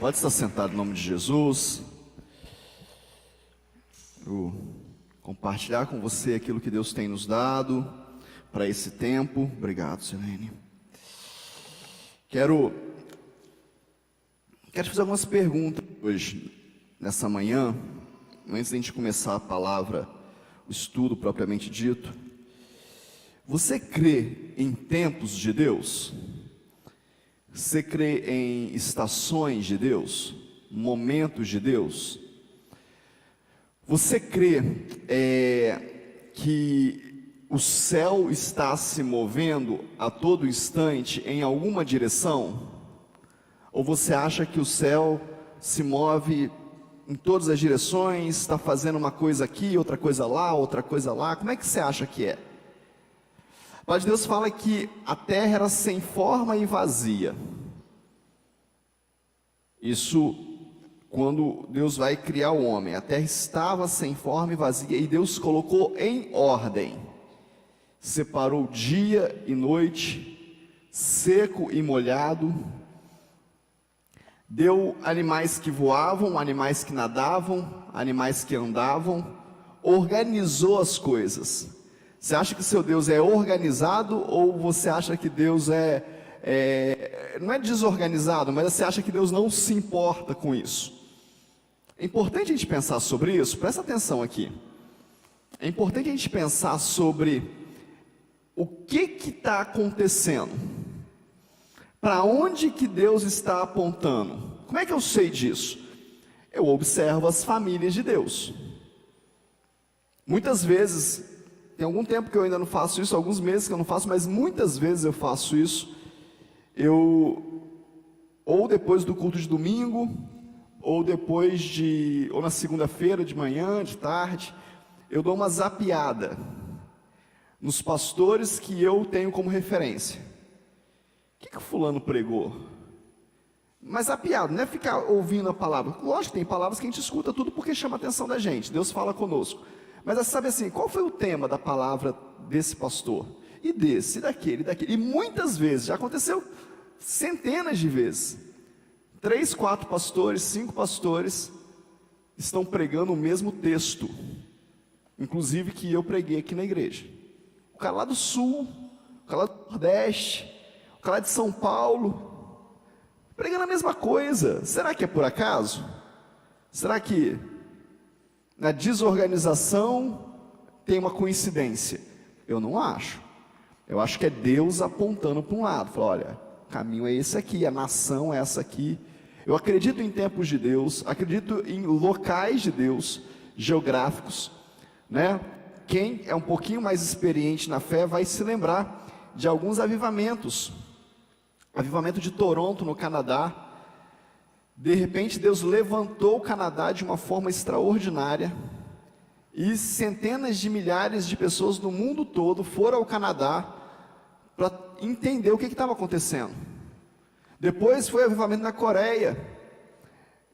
Pode estar sentado em nome de Jesus. Quero compartilhar com você aquilo que Deus tem nos dado para esse tempo. Obrigado, Silene. Quero te fazer algumas perguntas hoje, nessa manhã, antes de a gente começar a palavra, o estudo propriamente dito. Você crê em tempos de Deus? Você crê em estações de Deus? Momentos de Deus? Você crê que o céu está se movendo a todo instante em alguma direção? Ou você acha que o céu se move em todas as direções, está fazendo uma coisa aqui, outra coisa lá? Como é que você acha que é? A palavra de Deus fala que a terra era sem forma e vazia. Isso quando Deus vai criar o homem. A terra estava sem forma e vazia e Deus colocou em ordem. Separou dia e noite, seco e molhado. Deu animais que voavam, animais que nadavam, animais que andavam. Organizou as coisas. Você acha que seu Deus é organizado ou você acha que Deus não é desorganizado, mas você acha que Deus não se importa com isso? É importante a gente pensar sobre isso, presta atenção aqui. É importante a gente pensar sobre o que está acontecendo. Para onde que Deus está apontando? Como é que eu sei disso? Eu observo as famílias de Deus. Muitas vezes, tem algum tempo que eu ainda não faço isso, alguns meses que eu não faço, mas muitas vezes eu faço isso. Ou depois do culto de domingo, ou na segunda-feira de manhã, de tarde, eu dou uma zapeada nos pastores que eu tenho como referência. O que o fulano pregou? Mas zapeado, não é ficar ouvindo a palavra. Lógico, tem palavras que a gente escuta tudo porque chama a atenção da gente, Deus fala conosco. Mas é saber assim, qual foi o tema da palavra desse pastor? E desse, e daquele. E muitas vezes, já aconteceu centenas de vezes. 3, 4 pastores, 5 pastores estão pregando o mesmo texto. Inclusive que eu preguei aqui na igreja. O cara lá do Sul, o cara lá do Nordeste, o cara lá de São Paulo, pregando a mesma coisa. Será que é por acaso? Será que na desorganização tem uma coincidência? Eu não acho. Eu acho que é Deus apontando para um lado. Fala, olha, o caminho é esse aqui, a nação é essa aqui. Eu acredito em tempos de Deus, acredito em locais de Deus, geográficos, né? Quem é um pouquinho mais experiente na fé vai se lembrar de alguns avivamentos. Avivamento de Toronto, no Canadá. De repente Deus levantou o Canadá de uma forma extraordinária e centenas de milhares de pessoas do mundo todo foram ao Canadá para entender o que estava acontecendo. Depois foi o avivamento na Coreia,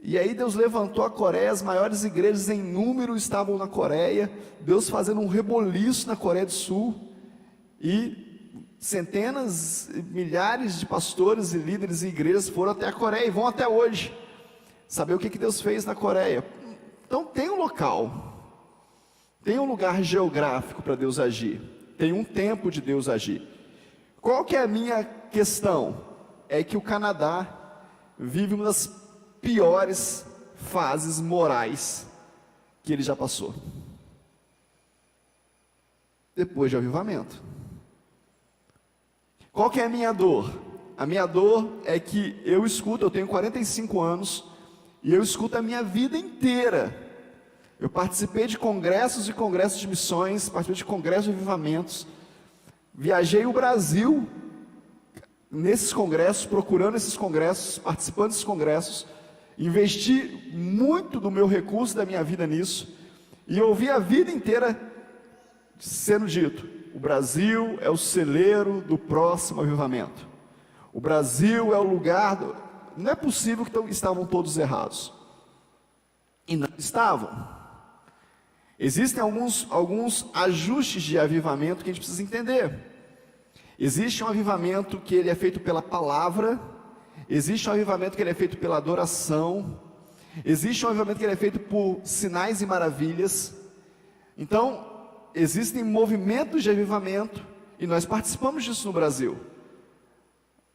e aí Deus levantou a Coreia, as maiores igrejas em número estavam na Coreia, Deus fazendo um reboliço na Coreia do Sul, e centenas, milhares de pastores e líderes e igrejas foram até a Coreia e vão até hoje saber o que Deus fez na Coreia. Então tem um local, tem um lugar geográfico para Deus agir, tem um tempo de Deus agir. Qual que é a minha questão? É que o Canadá vive uma das piores fases morais que ele já passou, depois de avivamento. Qual que é a minha dor? A minha dor é que eu tenho 45 anos, e eu escuto a minha vida inteira. Eu participei de congressos e congressos de missões, participei de congressos de avivamentos, viajei o Brasil nesses congressos, procurando esses congressos, participando desses congressos, investi muito do meu recurso, da minha vida nisso, e ouvi a vida inteira sendo dito: o Brasil é o celeiro do próximo avivamento. O Brasil é o lugar Não é possível que estavam todos errados. E não estavam. Existem alguns ajustes de avivamento que a gente precisa entender. Existe um avivamento que ele é feito pela palavra, Existe um avivamento que ele é feito pela adoração, existe um avivamento que ele é feito por sinais e maravilhas. Então, existem movimentos de avivamento, e nós participamos disso no Brasil.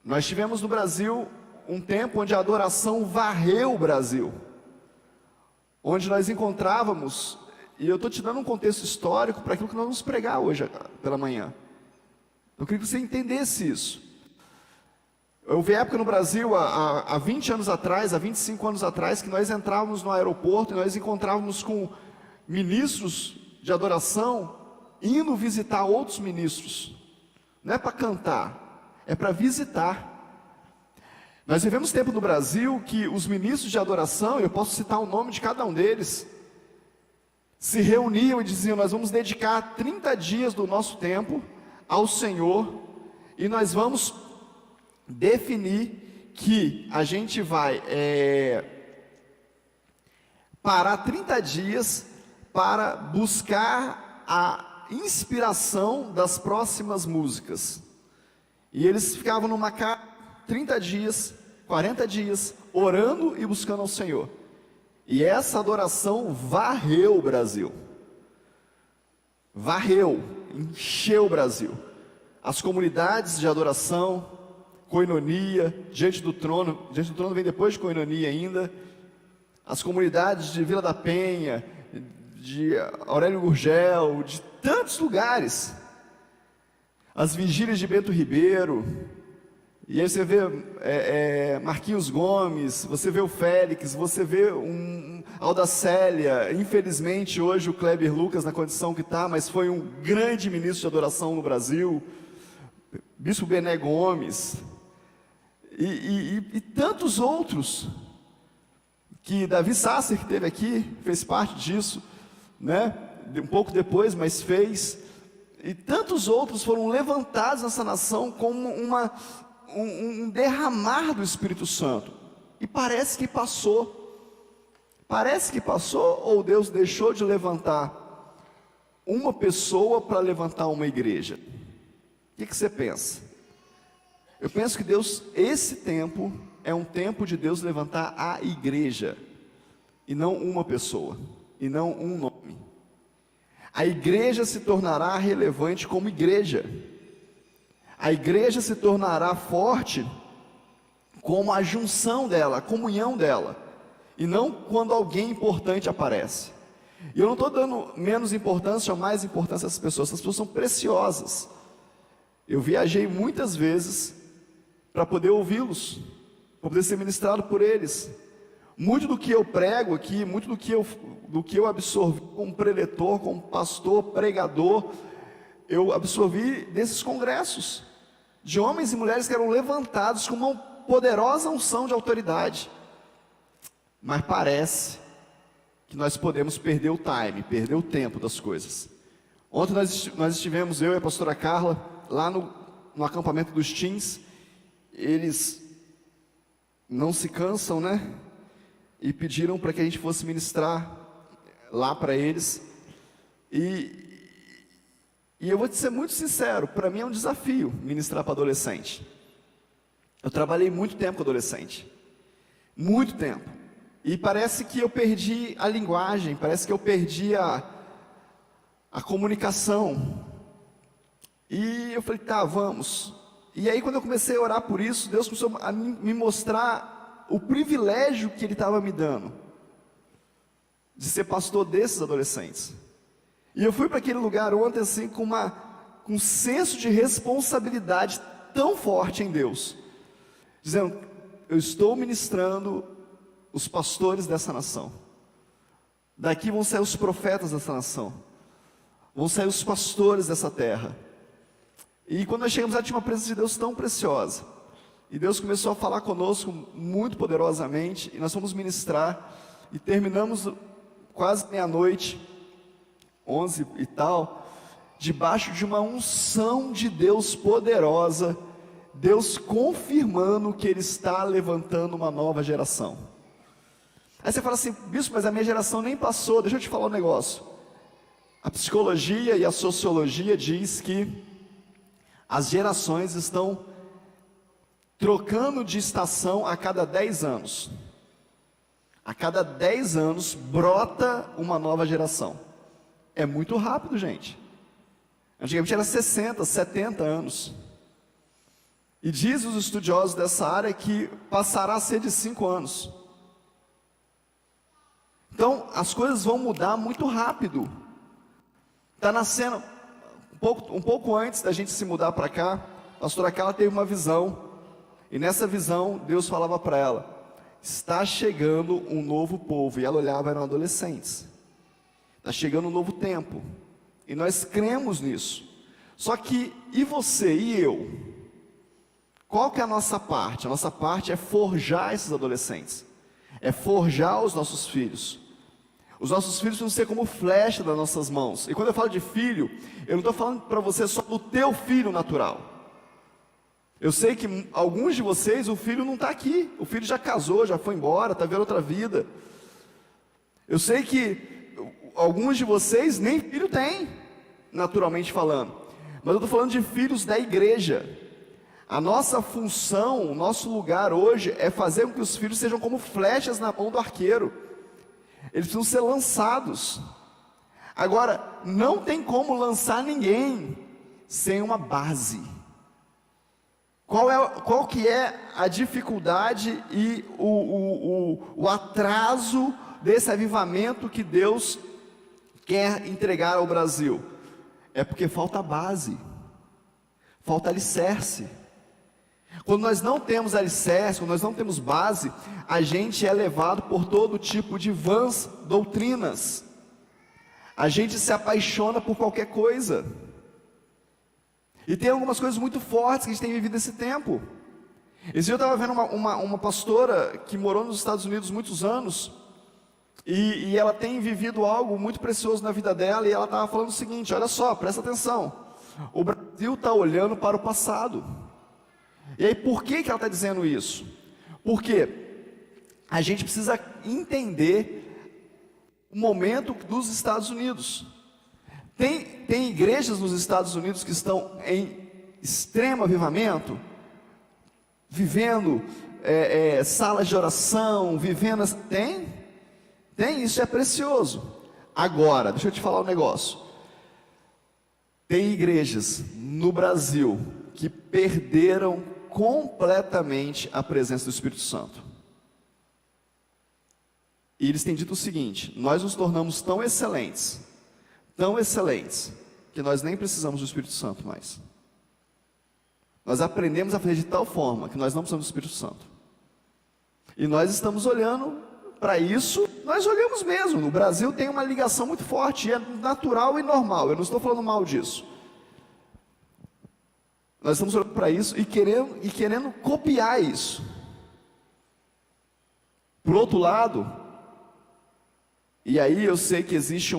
Nós tivemos no Brasil um tempo onde a adoração varreu o Brasil, onde nós encontrávamos, e eu estou te dando um contexto histórico para aquilo que nós vamos pregar hoje pela manhã. Eu queria que você entendesse isso. Houve época no Brasil, há 20 anos atrás, há 25 anos atrás, que nós entrávamos no aeroporto e nós encontrávamos com ministros de adoração indo visitar outros ministros. Não é para cantar, é para visitar. Nós vivemos tempo no Brasil que os ministros de adoração, eu posso citar o nome de cada um deles, se reuniam e diziam: nós vamos dedicar 30 dias do nosso tempo ao Senhor, e nós vamos definir que a gente vai parar 30 dias para buscar a inspiração das próximas músicas. E eles ficavam numa casa 30 dias, 40 dias, orando e buscando ao Senhor. E essa adoração varreu o Brasil. Varreu, encheu o Brasil. As comunidades de adoração, Koinonia, diante do trono vem depois de Koinonia ainda. As comunidades de Vila da Penha, de Aurélio Gurgel, de tantos lugares. As vigílias de Bento Ribeiro. E aí você vê Marquinhos Gomes, você vê o Félix, você vê Aldacélia. Infelizmente hoje o Kleber Lucas na condição que está, mas foi um grande ministro de adoração no Brasil. Bispo Bené Gomes. E tantos outros, que Davi Sasser, que esteve aqui, fez parte disso, né? Um pouco depois, mas fez. E tantos outros foram levantados nessa nação como um derramar do Espírito Santo. E parece que passou, ou Deus deixou de levantar uma pessoa para levantar uma igreja. O que você pensa? Eu penso que esse tempo é um tempo de Deus levantar a igreja, e não uma pessoa, e não um nome. A igreja se tornará relevante como igreja. A igreja se tornará forte como a junção dela, a comunhão dela, e não quando alguém importante aparece. E eu não estou dando menos importância ou mais importância a essas pessoas são preciosas. Eu viajei muitas vezes para poder ouvi-los, para poder ser ministrado por eles. Muito do que eu prego aqui, muito do que eu absorvi como preletor, como pastor, pregador, eu absorvi desses congressos, de homens e mulheres que eram levantados com uma poderosa unção de autoridade. Mas parece que nós podemos perder o time, perder o tempo das coisas. Ontem nós estivemos, eu e a pastora Carla, lá no acampamento dos teens. Eles não se cansam, né? E pediram para que a gente fosse ministrar lá para eles. E eu vou te ser muito sincero, para mim é um desafio ministrar para adolescente. Eu trabalhei muito tempo com adolescente, muito tempo. E parece que eu perdi a linguagem, parece que eu perdi a comunicação. E eu falei, tá, vamos. E aí quando eu comecei a orar por isso, Deus começou a me mostrar o privilégio que Ele estava me dando, de ser pastor desses adolescentes. E eu fui para aquele lugar ontem assim com um senso de responsabilidade tão forte em Deus, dizendo, eu estou ministrando os pastores dessa nação. Daqui vão sair os profetas dessa nação, vão sair os pastores dessa terra. E quando nós chegamos lá, tinha uma presença de Deus tão preciosa. E Deus começou a falar conosco muito poderosamente. E nós fomos ministrar. E terminamos quase meia-noite, 11 e tal, debaixo de uma unção de Deus poderosa. Deus confirmando que Ele está levantando uma nova geração. Aí você fala assim, bispo, mas a minha geração nem passou. Deixa eu te falar um negócio. A psicologia e a sociologia diz que as gerações estão trocando de estação a cada 10 anos. A cada 10 anos brota uma nova geração. É muito rápido, gente. Antigamente era 60, 70 anos. E diz os estudiosos dessa área que passará a ser de 5 anos. Então, as coisas vão mudar muito rápido. Está nascendo, um pouco antes da gente se mudar para cá, a pastora Carla teve uma visão. E nessa visão, Deus falava para ela: está chegando um novo povo. E ela olhava, eram adolescentes. Está chegando um novo tempo. E nós cremos nisso. Só que, e você e eu? Qual que é a nossa parte? A nossa parte é forjar esses adolescentes. É forjar os nossos filhos. Os nossos filhos vão ser como flecha das nossas mãos. E quando eu falo de filho, eu não estou falando para você só do teu filho natural. Eu sei que alguns de vocês, o filho não está aqui. O filho já casou, já foi embora, está vendo outra vida. Eu sei que alguns de vocês nem filho têm, naturalmente falando. Mas eu estou falando de filhos da igreja. A nossa função, o nosso lugar hoje é fazer com que os filhos sejam como flechas na mão do arqueiro. Eles precisam ser lançados. Agora, não tem como lançar ninguém sem uma base. Qual que é a dificuldade e o atraso desse avivamento que Deus quer entregar ao Brasil? É porque falta base, falta alicerce. Quando nós não temos alicerce, quando nós não temos base, a gente é levado por todo tipo de vãs doutrinas. A gente se apaixona por qualquer coisa. E tem algumas coisas muito fortes que a gente tem vivido nesse tempo. Esse dia eu estava vendo uma pastora que morou nos Estados Unidos muitos anos, e ela tem vivido algo muito precioso na vida dela, e ela estava falando o seguinte: olha só, presta atenção, o Brasil está olhando para o passado. E aí por que ela está dizendo isso? Porque a gente precisa entender o momento dos Estados Unidos. Tem igrejas nos Estados Unidos que estão em extremo avivamento, vivendo salas de oração, tem, isso é precioso. Agora, deixa eu te falar um negócio. Tem igrejas no Brasil que perderam completamente a presença do Espírito Santo. E eles têm dito o seguinte: nós nos tornamos tão excelentes, que nós nem precisamos do Espírito Santo mais. Nós aprendemos a fazer de tal forma que nós não precisamos do Espírito Santo. E nós estamos olhando para isso, nós olhamos mesmo. O Brasil tem uma ligação muito forte, e é natural e normal, eu não estou falando mal disso. Nós estamos olhando para isso e querendo copiar isso. Por outro lado, e aí eu sei que existe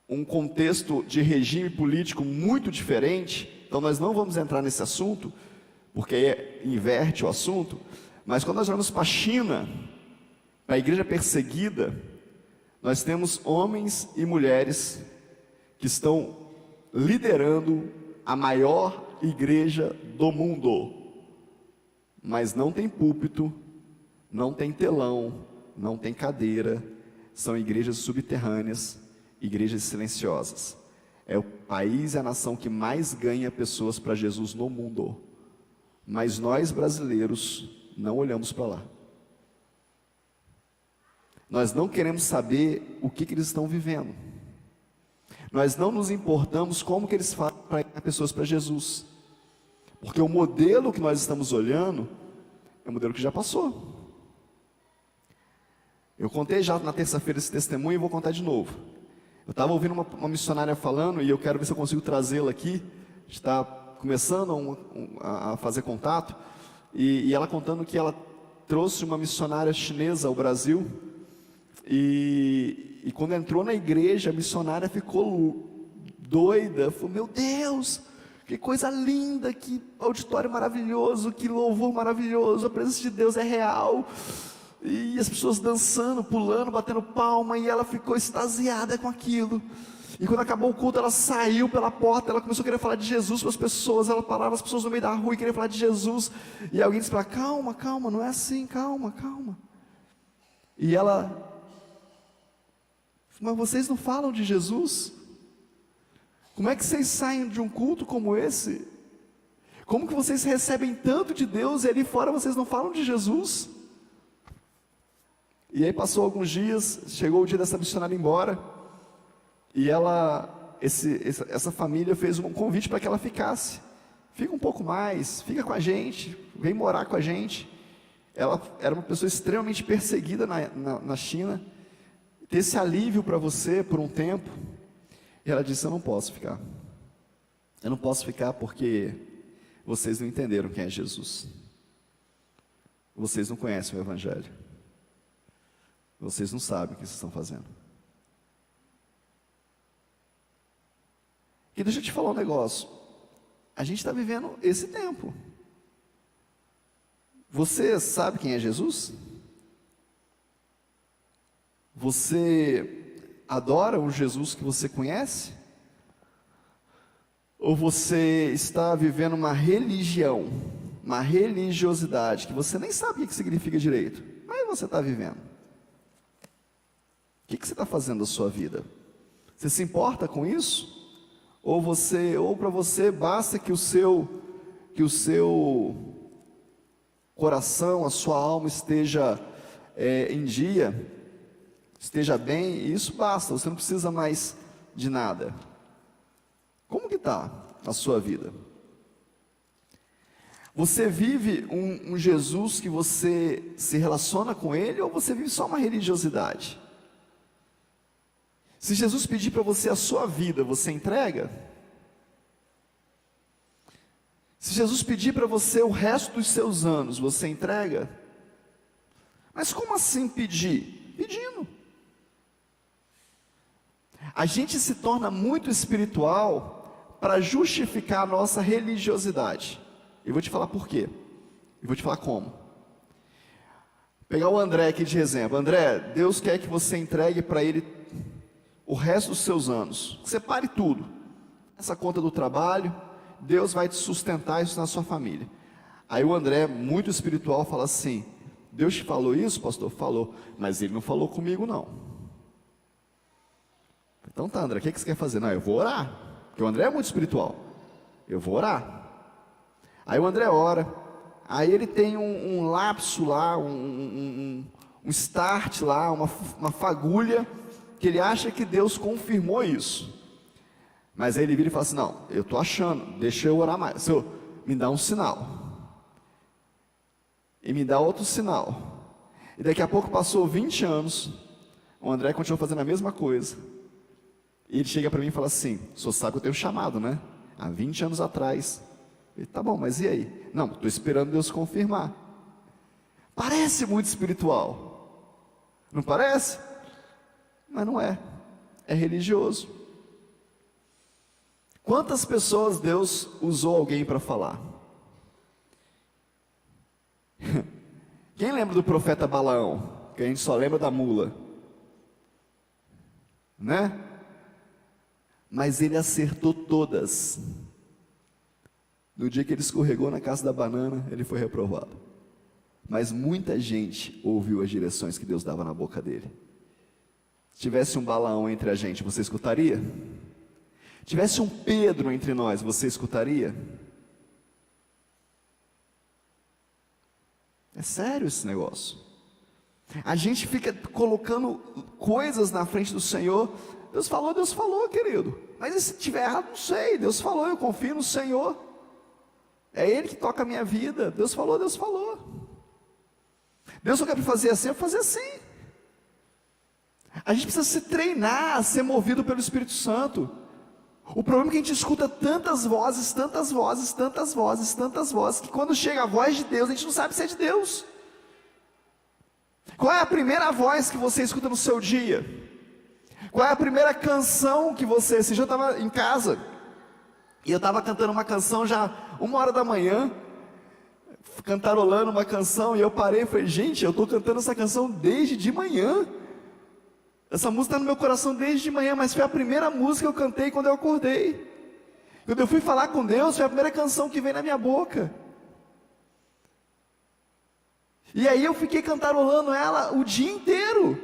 um contexto de regime político muito diferente, então nós não vamos entrar nesse assunto, porque aí inverte o assunto, mas quando nós olhamos para a China, para a igreja perseguida, nós temos homens e mulheres que estão liderando a maior igreja do mundo, mas não tem púlpito, não tem telão, não tem cadeira, são igrejas subterrâneas, igrejas silenciosas. É o país e a nação que mais ganha pessoas para Jesus no mundo, mas nós brasileiros não olhamos para lá. Nós não queremos saber o que eles estão vivendo. Nós não nos importamos como que eles fazem para ganhar pessoas para Jesus. Porque o modelo que nós estamos olhando é um modelo que já passou. Eu contei já na terça-feira esse testemunho e vou contar de novo. Eu estava ouvindo uma missionária falando, e eu quero ver se eu consigo trazê-la aqui. A gente está começando a fazer contato. E ela contando que ela trouxe uma missionária chinesa ao Brasil. E quando entrou na igreja, a missionária ficou doida. Falou: meu Deus, que coisa linda, que auditório maravilhoso, que louvor maravilhoso, a presença de Deus é real. E as pessoas dançando, pulando, batendo palma, e ela ficou extasiada com aquilo. E quando acabou o culto, ela saiu pela porta, ela começou a querer falar de Jesus para as pessoas, ela parava as pessoas no meio da rua e queria falar de Jesus, e alguém disse para ela, calma, calma, não é assim, calma, calma. E ela, mas vocês não falam de Jesus? Como é que vocês saem de um culto como esse? Como que vocês recebem tanto de Deus e ali fora vocês não falam de Jesus? E aí passou alguns dias, chegou o dia dessa missionária ir embora, e essa família fez um convite para que ela ficasse. Fica um pouco mais, fica com a gente, vem morar com a gente. Ela era uma pessoa extremamente perseguida na China. Ter esse alívio para você por um tempo. E ela disse, eu não posso ficar. Eu não posso ficar porque vocês não entenderam quem é Jesus. Vocês não conhecem o Evangelho. Vocês não sabem o que vocês estão fazendo. E deixa eu te falar um negócio. A gente está vivendo esse tempo. Você sabe quem é Jesus? Você adora o Jesus que você conhece? Ou você está vivendo uma religião, uma religiosidade, que você nem sabe o que significa direito, mas você está vivendo? O que você está fazendo da sua vida? Você se importa com isso? Ou para você basta que o seu coração, a sua alma esteja em dia, esteja bem, e isso basta, você não precisa mais de nada. Como que está a sua vida? Você vive um Jesus que você se relaciona com Ele, ou você vive só uma religiosidade? Se Jesus pedir para você a sua vida, você entrega? Se Jesus pedir para você o resto dos seus anos, você entrega? Mas como assim pedir? Pedindo. A gente se torna muito espiritual para justificar a nossa religiosidade. Eu vou te falar por quê. Eu vou te falar como. Pegar o André aqui de exemplo. André, Deus quer que você entregue para Ele o resto dos seus anos. Separe tudo. Essa conta do trabalho, Deus vai te sustentar isso na sua família. Aí o André, muito espiritual, fala assim, Deus te falou isso, pastor? Falou, mas Ele não falou comigo não. Então tá, André, o que você quer fazer? Não, eu vou orar, porque o André é muito espiritual. Eu vou orar. Aí o André ora, aí ele tem um lapso lá, um start lá, uma fagulha, que ele acha que Deus confirmou isso. Mas aí ele vira e fala assim, não, eu estou achando, deixa eu orar mais. Senhor, me dá um sinal. E me dá outro sinal. E daqui a pouco passou 20 anos, o André continuou fazendo a mesma coisa. E ele chega para mim e fala assim, o senhor sabe que eu tenho chamado, né? Há 20 anos atrás. Eu, tá bom, mas e aí? Não, estou esperando Deus confirmar. Parece muito espiritual. Não parece? Mas não é. É religioso. Quantas pessoas Deus usou alguém para falar? Quem lembra do profeta Balaão? Que a gente só lembra da mula. Né? Mas ele acertou todas. No dia que ele escorregou na casa da banana, ele foi reprovado. Mas muita gente ouviu as direções que Deus dava na boca dele. Se tivesse um Balaão entre a gente, você escutaria? Tivesse um Pedro entre nós, você escutaria? É sério esse negócio. A gente fica colocando coisas na frente do Senhor. Deus falou, querido. Mas e se tiver errado, não sei. Deus falou, eu confio no Senhor. É Ele que toca a minha vida. Deus falou. Deus não quer fazer assim, eu vou fazer assim. A gente precisa se treinar a ser movido pelo Espírito Santo. O problema é que a gente escuta tantas vozes, que quando chega a voz de Deus, a gente não sabe se é de Deus. Qual é a primeira voz que você escuta no seu dia? Qual é a primeira canção que você... Esse dia eu estava em casa, e eu estava cantando uma canção já 1h da manhã, cantarolando uma canção, e eu parei e falei, gente, eu estou cantando essa canção desde de manhã. Essa música está no meu coração desde de manhã, mas foi a primeira música que eu cantei quando eu acordei. Quando eu fui falar com Deus, foi a primeira canção que veio na minha boca. E aí eu fiquei cantarolando ela o dia inteiro,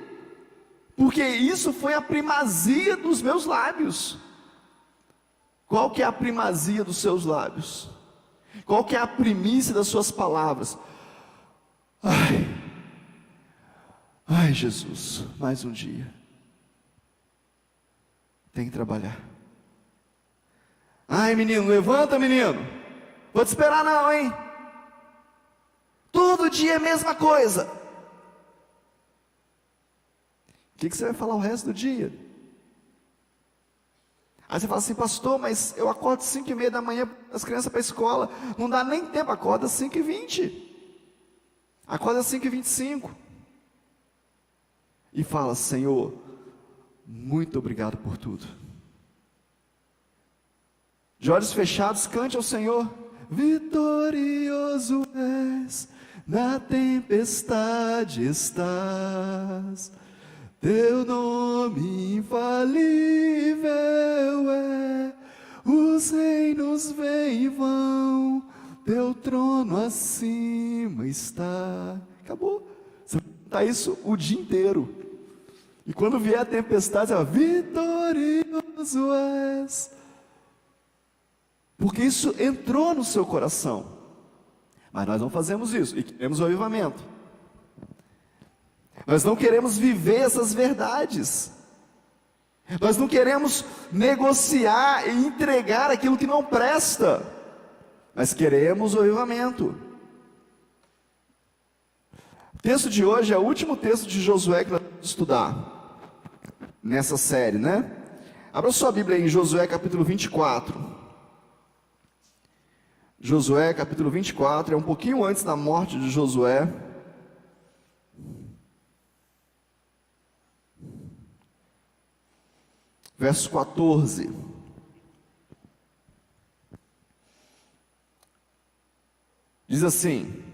porque isso foi a primazia dos meus lábios. Qual que é a primazia dos seus lábios? Qual que é a primícia das suas palavras? Ai, Jesus, mais um dia. Tem que trabalhar. Ai, menino, levanta, menino. Vou te esperar não, hein? Todo dia é a mesma coisa. O que você vai falar o resto do dia? Aí você fala assim, pastor, mas eu acordo 5:30 da manhã, as crianças para a escola. Não dá nem tempo, acorda 5:20. Acorda 5:25. E fala, Senhor, muito obrigado por tudo. De olhos fechados, cante ao Senhor. Vitorioso és, na tempestade estás. Teu nome infalível é, os reinos vêm e vão, teu trono acima está. Acabou. Você vai cantar isso o dia inteiro. E quando vier a tempestade, você vai, vitorioso és. Porque isso entrou no seu coração. Mas nós não fazemos isso, e queremos o avivamento. Nós não queremos viver essas verdades. Nós não queremos negociar e entregar aquilo que não presta. Mas queremos o avivamento. O texto de hoje é o último texto de Josué que nós vamos estudar nessa série, né? Abra sua Bíblia aí em Josué capítulo 24. Josué capítulo 24, é um pouquinho antes da morte de Josué. Verso 14. Diz assim: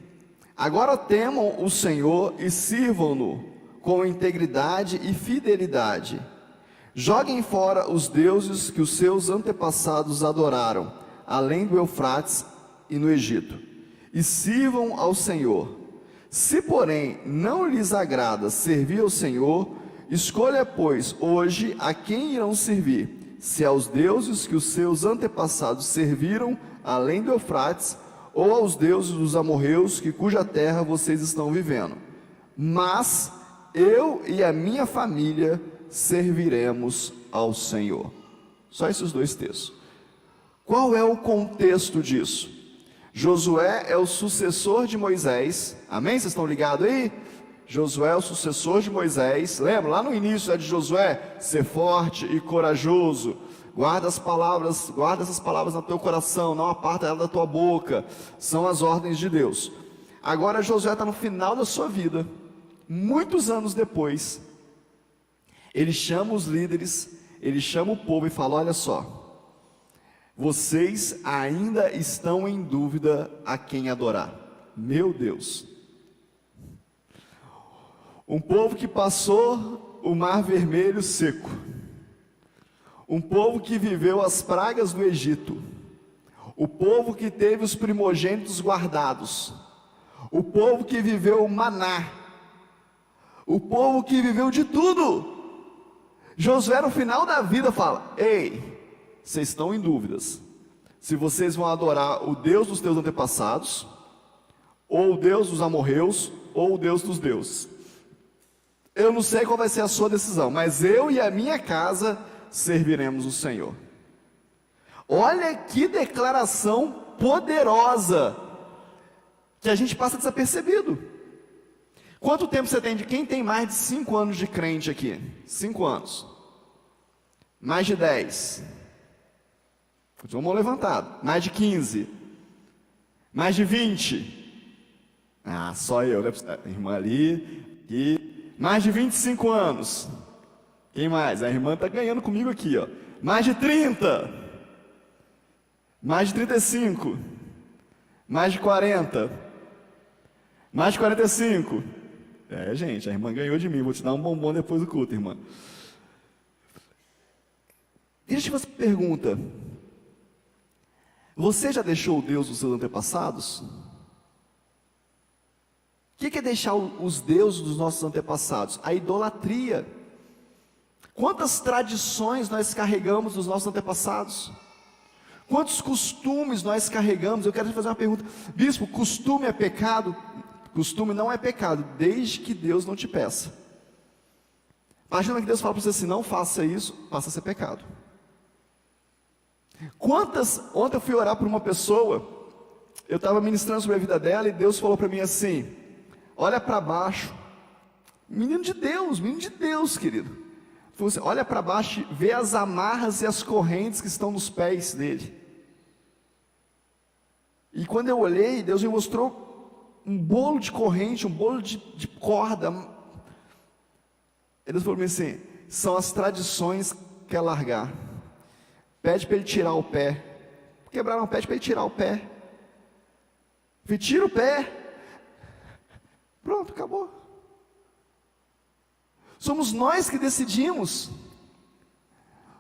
agora temam o Senhor e sirvam-no com integridade e fidelidade. Joguem fora os deuses que os seus antepassados adoraram, além do Eufrates e no Egito, e sirvam ao Senhor. Se, porém, não lhes agrada servir ao Senhor, escolha, pois, hoje a quem irão servir, se aos deuses que os seus antepassados serviram, além do Eufrates, ou aos deuses dos amorreus, cuja terra vocês estão vivendo. Mas eu e a minha família serviremos ao Senhor. Só esses dois textos. Qual é o contexto disso? Josué é o sucessor de Moisés, amém? Vocês estão ligados aí? Josué é o sucessor de Moisés. Lembra, lá no início de Josué, ser forte e corajoso. Guarda essas palavras no teu coração, não aparta elas da tua boca. São as ordens de Deus. Agora Josué está no final da sua vida, muitos anos depois. Ele chama os líderes, ele chama o povo e fala: olha só, vocês ainda estão em dúvida a quem adorar. Meu Deus. Um povo que passou o mar vermelho seco. Um povo que viveu as pragas do Egito. O povo que teve os primogênitos guardados. O povo que viveu o maná. O povo que viveu de tudo. Josué no final da vida fala: ei, vocês estão em dúvidas se vocês vão adorar o Deus dos teus antepassados, ou o Deus dos amorreus, ou o Deus dos deuses. Eu não sei qual vai ser a sua decisão, mas eu e a minha casa serviremos o Senhor. Olha que declaração poderosa, que a gente passa desapercebido. Quanto tempo você tem quem tem mais de 5 anos de crente aqui? 5 anos. Mais de 10. Mão levantada. Mais de 15. Mais de 20. Ah, só eu, né? Irmã ali. E mais de 25 anos. Quem mais? A irmã está ganhando comigo aqui, ó. Mais de 30. Mais de 35. Mais de 40. Mais de 45. É, gente, a irmã ganhou de mim. Vou te dar um bombom depois do culto, irmã. Deixa eu te fazer uma pergunta. Você já deixou Deus dos seus antepassados? O que é deixar os deuses dos nossos antepassados? A idolatria. Quantas tradições nós carregamos dos nossos antepassados? Quantos costumes nós carregamos? Eu quero te fazer uma pergunta. Bispo, costume é pecado? Costume não é pecado, desde que Deus não te peça. Imagina que Deus fala para você assim, não faça isso, passa a ser pecado. Ontem eu fui orar por uma pessoa, eu estava ministrando sobre a vida dela, e Deus falou para mim assim, olha para baixo, menino de Deus, querido. Falou assim, olha para baixo, vê as amarras e as correntes que estão nos pés dele. E quando eu olhei, Deus me mostrou um bolo de corrente, um bolo de corda. Deus falou para mim assim, são as tradições que quer largar. Pede para ele tirar o pé. Quebraram, pede para ele tirar o pé. Tira o pé. Pronto, acabou. Somos nós que decidimos.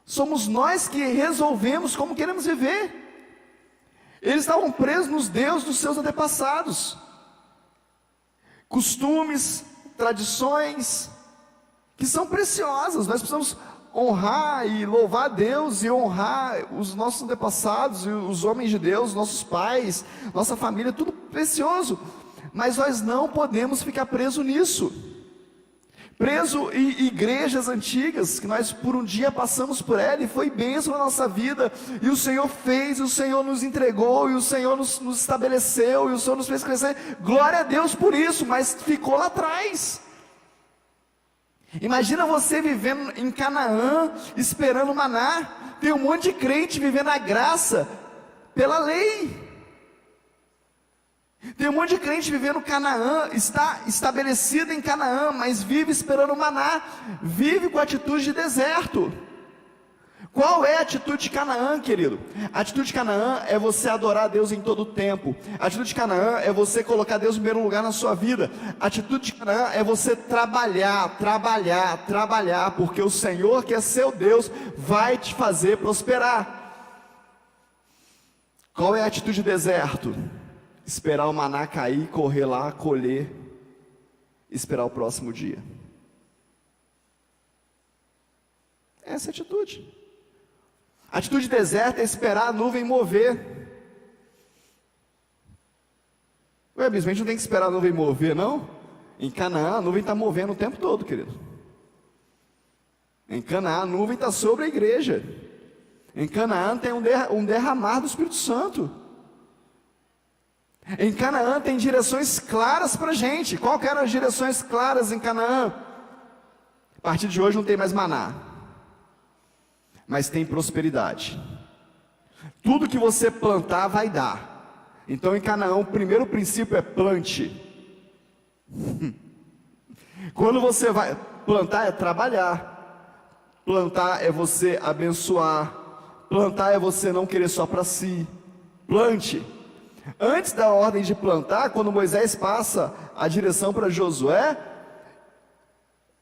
Somos nós que resolvemos como queremos viver. Eles estavam presos nos deuses dos seus antepassados. Costumes, tradições, que são preciosas. Nós precisamos honrar e louvar a Deus e honrar os nossos antepassados, e os homens de Deus, nossos pais, nossa família, tudo precioso, mas nós não podemos ficar presos nisso, preso em igrejas antigas, que nós por um dia passamos por ela, e foi bênção na nossa vida, e o Senhor fez, e o Senhor nos entregou, e o Senhor nos estabeleceu, e o Senhor nos fez crescer, glória a Deus por isso, mas ficou lá atrás. Imagina você vivendo em Canaã, esperando o maná. Tem um monte de crente vivendo a graça pela lei. Tem um monte de crente vivendo Canaã, está estabelecido em Canaã, mas vive esperando o maná, vive com atitude de deserto. Qual é a atitude de Canaã, querido? A atitude de Canaã é você adorar a Deus em todo o tempo. A atitude de Canaã é você colocar Deus em primeiro lugar na sua vida. A atitude de Canaã é você trabalhar, porque o Senhor, que é seu Deus, vai te fazer prosperar. Qual é a atitude do deserto? Esperar o maná cair, correr lá, colher, esperar o próximo dia. Essa é a atitude. A atitude deserta é esperar a nuvem mover. Ué, bispo, a gente não tem que esperar a nuvem mover, não? Em Canaã, a nuvem está movendo o tempo todo, querido. Em Canaã, a nuvem está sobre a igreja. Em Canaã tem um derramar do Espírito Santo. Em Canaã tem direções claras para a gente. Qual que eram as direções claras em Canaã? A partir de hoje não tem mais maná, mas tem prosperidade. Tudo que você plantar vai dar. Então em Canaã o primeiro princípio é plante. Quando você vai plantar é trabalhar. Plantar é você abençoar. Plantar é você não querer só para si. Plante. Antes da ordem de plantar, quando Moisés passa a direção para Josué,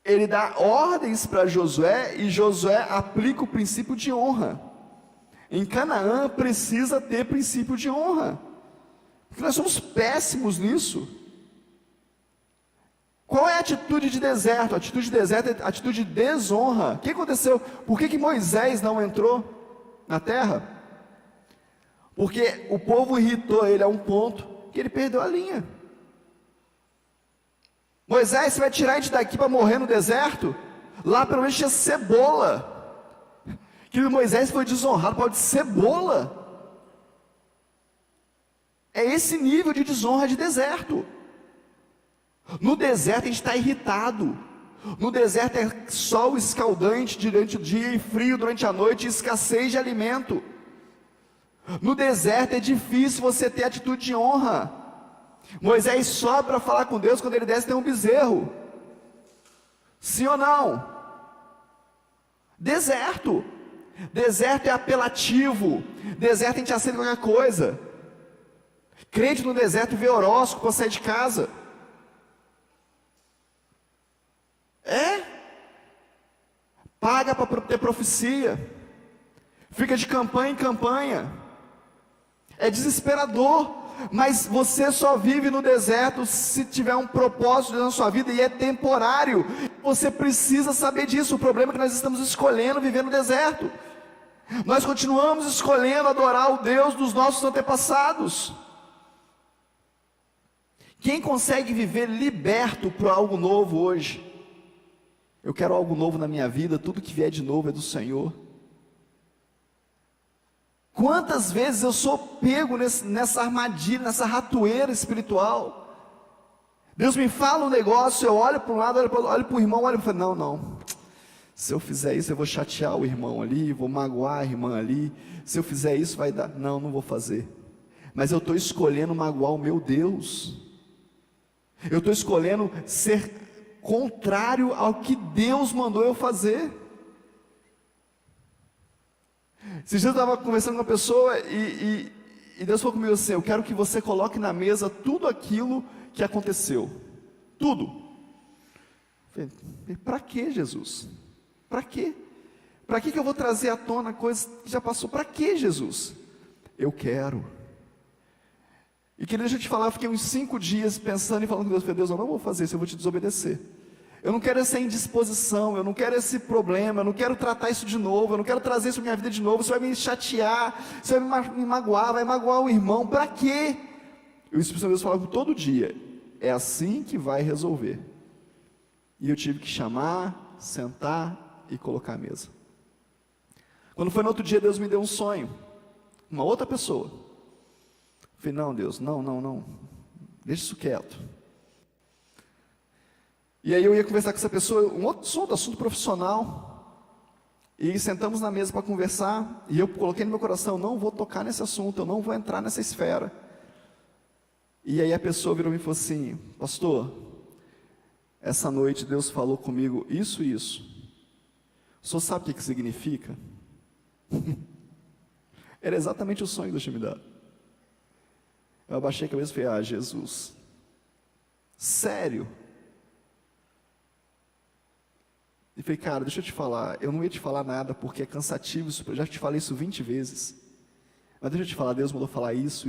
ele dá ordens para Josué, e Josué aplica o princípio de honra. Em Canaã precisa ter princípio de honra, porque nós somos péssimos nisso. Qual é a atitude de deserto? A atitude de deserto é a atitude de desonra. O que aconteceu? Por que Moisés não entrou na terra? Porque o povo irritou ele a um ponto que ele perdeu a linha. Moisés, você vai tirar a gente daqui para morrer no deserto? Lá pelo menos tinha cebola. Que Moisés foi desonrado por causa de cebola. É esse nível de desonra de deserto. No deserto a gente está irritado. No deserto é sol escaldante durante o dia e frio durante a noite, e escassez de alimento. No deserto é difícil você ter atitude de honra. Moisés sobe para falar com Deus, quando ele desce tem um bezerro. Sim ou não? Deserto. Deserto é apelativo. Deserto a gente aceita qualquer coisa. Crente no deserto vê horóscopo para sair de casa. paga para ter profecia, fica de campanha em campanha, é desesperador, mas você só vive no deserto se tiver um propósito na sua vida, e é temporário, você precisa saber disso. O problema é que nós estamos escolhendo viver no deserto, nós continuamos escolhendo adorar o Deus dos nossos antepassados. Quem consegue viver liberto para algo novo hoje? Eu quero algo novo na minha vida, tudo que vier de novo é do Senhor. Quantas vezes eu sou pego nessa armadilha, nessa ratoeira espiritual? Deus me fala um negócio, eu olho para um lado, olho para o irmão, olho e falo, não, se eu fizer isso eu vou chatear o irmão ali, vou magoar a irmã ali, se eu fizer isso vai dar, não vou fazer. Mas eu estou escolhendo magoar o meu Deus, eu estou escolhendo ser contrário ao que Deus mandou eu fazer. Esses dias eu estava conversando com uma pessoa e Deus falou comigo assim: eu quero que você coloque na mesa tudo aquilo que aconteceu, tudo. Para que, Jesus? Para quê? Para que eu vou trazer à tona coisas que já passou? Para que, Jesus? Eu quero. E queria deixa eu te falar, eu fiquei uns 5 dias pensando e falando com Deus, falei, Deus, eu não vou fazer isso, eu vou te desobedecer. Eu não quero essa indisposição, eu não quero esse problema, eu não quero tratar isso de novo, eu não quero trazer isso para minha vida de novo, isso vai me chatear, isso vai me magoar, vai magoar o irmão, para quê? E o Espírito Santo de Deus falava todo dia, é assim que vai resolver. E eu tive que chamar, sentar e colocar a mesa. Quando foi no outro dia, Deus me deu um sonho, uma outra pessoa. Eu falei, não Deus, não, deixa isso quieto. E aí eu ia conversar com essa pessoa, um outro assunto profissional, e sentamos na mesa para conversar, e eu coloquei no meu coração, eu não vou tocar nesse assunto, eu não vou entrar nessa esfera. E aí a pessoa virou e falou assim, pastor, essa noite Deus falou comigo isso e isso. O senhor sabe o que significa? Era exatamente o sonho que Deus tinha me dado. Eu abaixei a cabeça e falei, Jesus, sério? E falei, cara, deixa eu te falar, eu não ia te falar nada porque é cansativo, eu já te falei isso 20 vezes. Mas deixa eu te falar, Deus mandou falar isso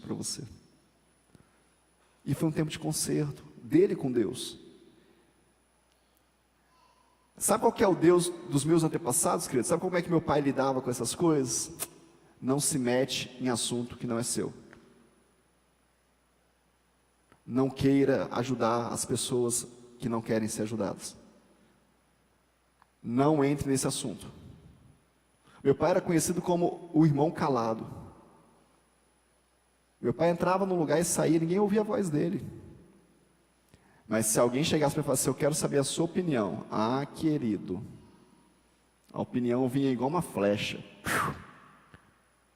para você. E foi um tempo de conserto, dele com Deus. Sabe qual que é o Deus dos meus antepassados, querido? Sabe como é que meu pai lidava com essas coisas? Não se mete em assunto que não é seu. Não queira ajudar as pessoas que não querem ser ajudadas. Não entre nesse assunto. Meu pai era conhecido como o irmão calado. Meu pai entrava num lugar e saía, ninguém ouvia a voz dele. Mas se alguém chegasse para falar assim, eu quero saber a sua opinião. Querido, a opinião vinha igual uma flecha.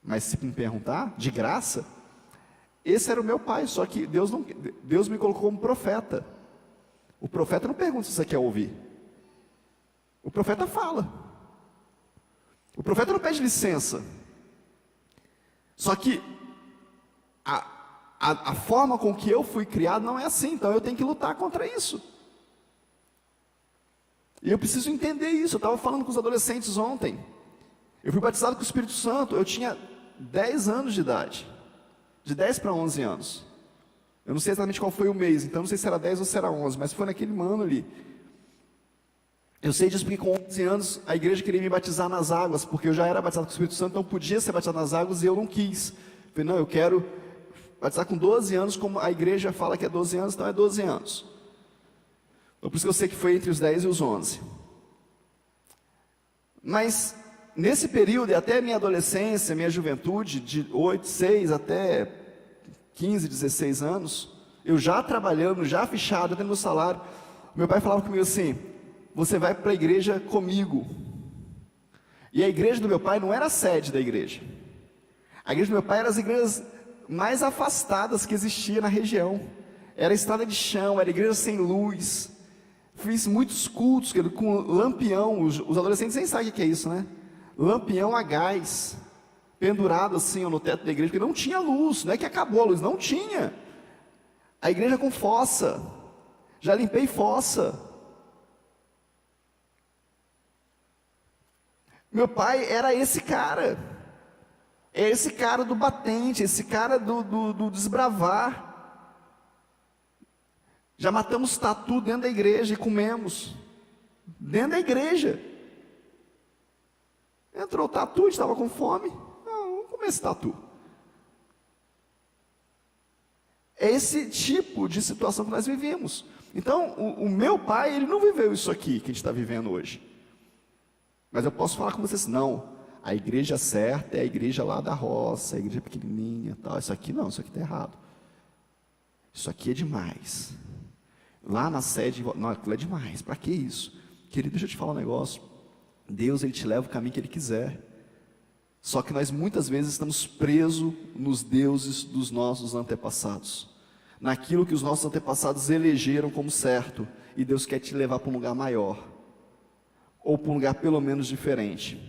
Mas se me perguntar, de graça, esse era o meu pai, só que Deus me colocou como profeta. O profeta não pergunta se você quer ouvir. O profeta fala. O profeta não pede licença. Só que a forma com que eu fui criado não é assim, então eu tenho que lutar contra isso. E eu preciso entender isso. Eu estava falando com os adolescentes ontem. Eu fui batizado com o Espírito Santo, eu tinha 10 anos de idade. De 10 para 11 anos. Eu não sei exatamente qual foi o mês, então não sei se era 10 ou se era 11, mas foi naquele ano ali. Eu sei disso porque com 11 anos a igreja queria me batizar nas águas, porque eu já era batizado com o Espírito Santo, então podia ser batizado nas águas e eu não quis. Eu falei, não, eu quero batizar com 12 anos, como a igreja fala que é 12 anos, então é 12 anos. Então por isso que eu sei que foi entre os 10 e os 11. Mas nesse período, e até minha adolescência, minha juventude, de 8, 6 até 15, 16 anos, eu já trabalhando, já fichado, tendo meu salário, meu pai falava comigo assim, você vai para a igreja comigo. E a igreja do meu pai não era a sede da igreja. A igreja do meu pai era as igrejas mais afastadas que existia na região. Era estrada de chão, era igreja sem luz. Fiz muitos cultos com lampião, os adolescentes nem sabem o que é isso, né? Lampião a gás, pendurado assim no teto da igreja, porque não tinha luz, não é que acabou a luz, não tinha. A igreja com fossa, já limpei fossa. Meu pai era esse cara. É esse cara do batente, esse cara do desbravar. Já matamos tatu dentro da igreja e comemos. Dentro da igreja. Entrou o tatu, a gente estava com fome. Não, vamos comer esse tatu. É esse tipo de situação que nós vivemos. Então, o meu pai, ele não viveu isso aqui que a gente está vivendo hoje. Mas eu posso falar com vocês, não, a igreja certa é a igreja lá da roça, a igreja pequenininha, tal. Isso aqui não, isso aqui está errado. Isso aqui é demais. Lá na sede, não, aquilo é demais, para que isso? Querido, deixa eu te falar um negócio. Deus, Ele te leva o caminho que Ele quiser. Só que nós muitas vezes estamos presos nos deuses dos nossos antepassados. Naquilo que os nossos antepassados elegeram como certo. E Deus quer te levar para um lugar maior. Ou para um lugar pelo menos diferente.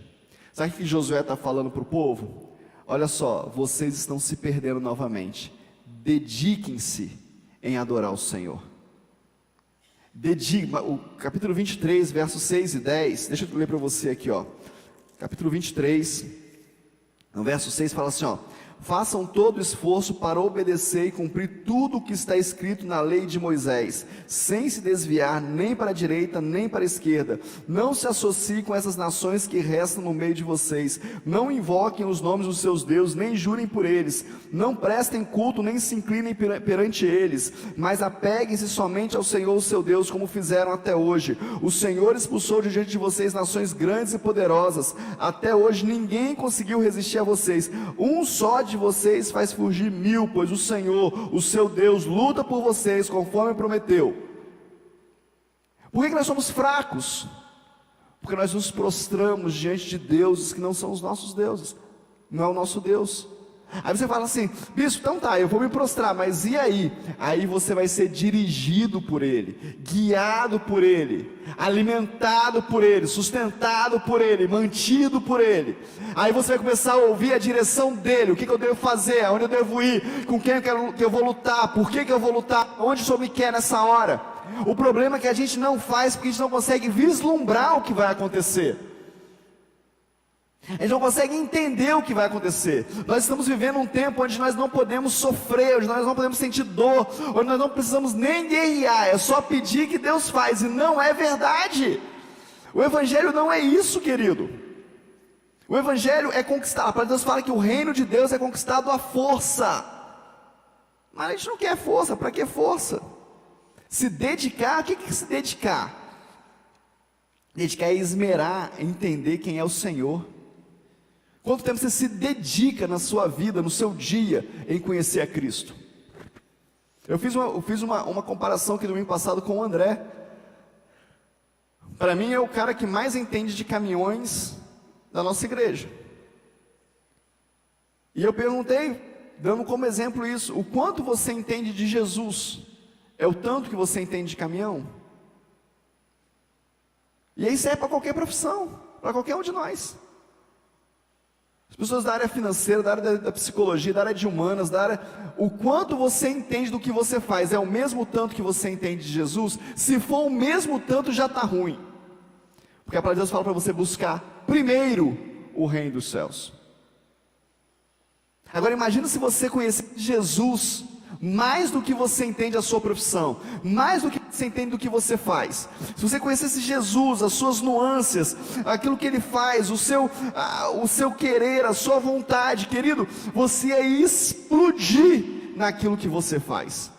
Sabe o que Josué está falando para o povo? Olha só, vocês estão se perdendo novamente. Dediquem-se em adorar o Senhor. O capítulo 23, versos 6 e 10, deixa eu ler para você aqui, ó. Capítulo 23, no verso 6 fala assim, ó: façam todo o esforço para obedecer e cumprir tudo o que está escrito na lei de Moisés, sem se desviar nem para a direita nem para a esquerda. Não se associem com essas nações que restam no meio de vocês. Não invoquem os nomes dos seus deuses, nem jurem por eles. Não prestem culto, nem se inclinem perante eles, mas apeguem-se somente ao Senhor, o seu Deus, como fizeram até hoje. O Senhor expulsou de diante de vocês nações grandes e poderosas. Até hoje ninguém conseguiu resistir a vocês. Um só de vocês faz fugir 1000, pois o Senhor, o seu Deus, luta por vocês, conforme prometeu. Por que nós somos fracos? Porque nós nos prostramos diante de deuses que não são os nossos deuses, não é o nosso Deus. Aí você fala assim, bispo, então tá, eu vou me prostrar, mas e aí? Aí você vai ser dirigido por Ele, guiado por Ele, alimentado por Ele, sustentado por Ele, mantido por Ele. Aí você vai começar a ouvir a direção dEle, o que eu devo fazer, aonde eu devo ir, com quem eu vou lutar, por que eu vou lutar, onde o Senhor me quer nessa hora. O problema é que a gente não faz porque a gente não consegue vislumbrar o que vai acontecer. A gente não consegue entender o que vai acontecer. Nós estamos vivendo um tempo onde nós não podemos sofrer, onde nós não podemos sentir dor, onde nós não precisamos nem guerrear, é só pedir que Deus faz, e não é verdade. O Evangelho não é isso, querido. O Evangelho é conquistado. A palavra de Deus fala que o reino de Deus é conquistado à força. Mas a gente não quer força, para que força? Se dedicar, o que é se dedicar? Dedicar é esmerar, entender quem é o Senhor. Quanto tempo você se dedica na sua vida, no seu dia, em conhecer a Cristo? Eu fiz uma comparação aqui domingo passado com o André. Para mim é o cara que mais entende de caminhões da nossa igreja. E eu perguntei, dando como exemplo isso, o quanto você entende de Jesus? É o tanto que você entende de caminhão? E isso é para qualquer profissão, para qualquer um de nós. As pessoas da área financeira, da área da psicologia, da área de humanas, o quanto você entende do que você faz, é o mesmo tanto que você entende de Jesus? Se for o mesmo tanto, já está ruim. Porque a palavra de Deus fala para você buscar primeiro o reino dos céus. Agora imagina se você conhecer Jesus mais do que você entende a sua profissão, mais do que você entende do que você faz. Se você conhecesse Jesus, as suas nuances, aquilo que Ele faz, o seu querer, a sua vontade, querido, você ia explodir naquilo que você faz.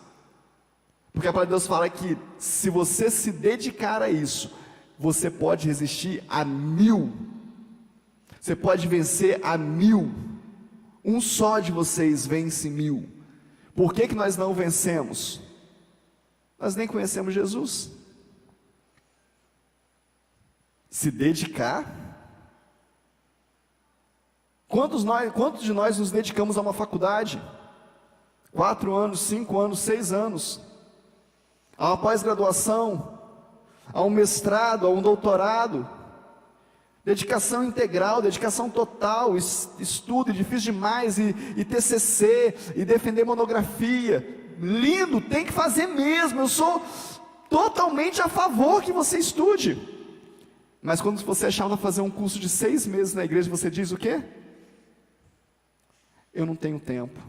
Porque a palavra de Deus fala que se você se dedicar a isso, você pode resistir a 1000, você pode vencer a 1000, um só de vocês vence 1000. Por que nós não vencemos? Nós nem conhecemos Jesus. Se dedicar. Quantos de nós nos dedicamos a uma faculdade? 4 anos, 5 anos, 6 anos. A uma pós-graduação, a um mestrado, a um doutorado. Dedicação integral, dedicação total, estudo, difícil demais, e TCC, e defender monografia, lindo, tem que fazer mesmo, eu sou totalmente a favor que você estude, Mas quando você é chamado a fazer um curso de 6 meses na igreja, você diz o quê? Eu não tenho tempo.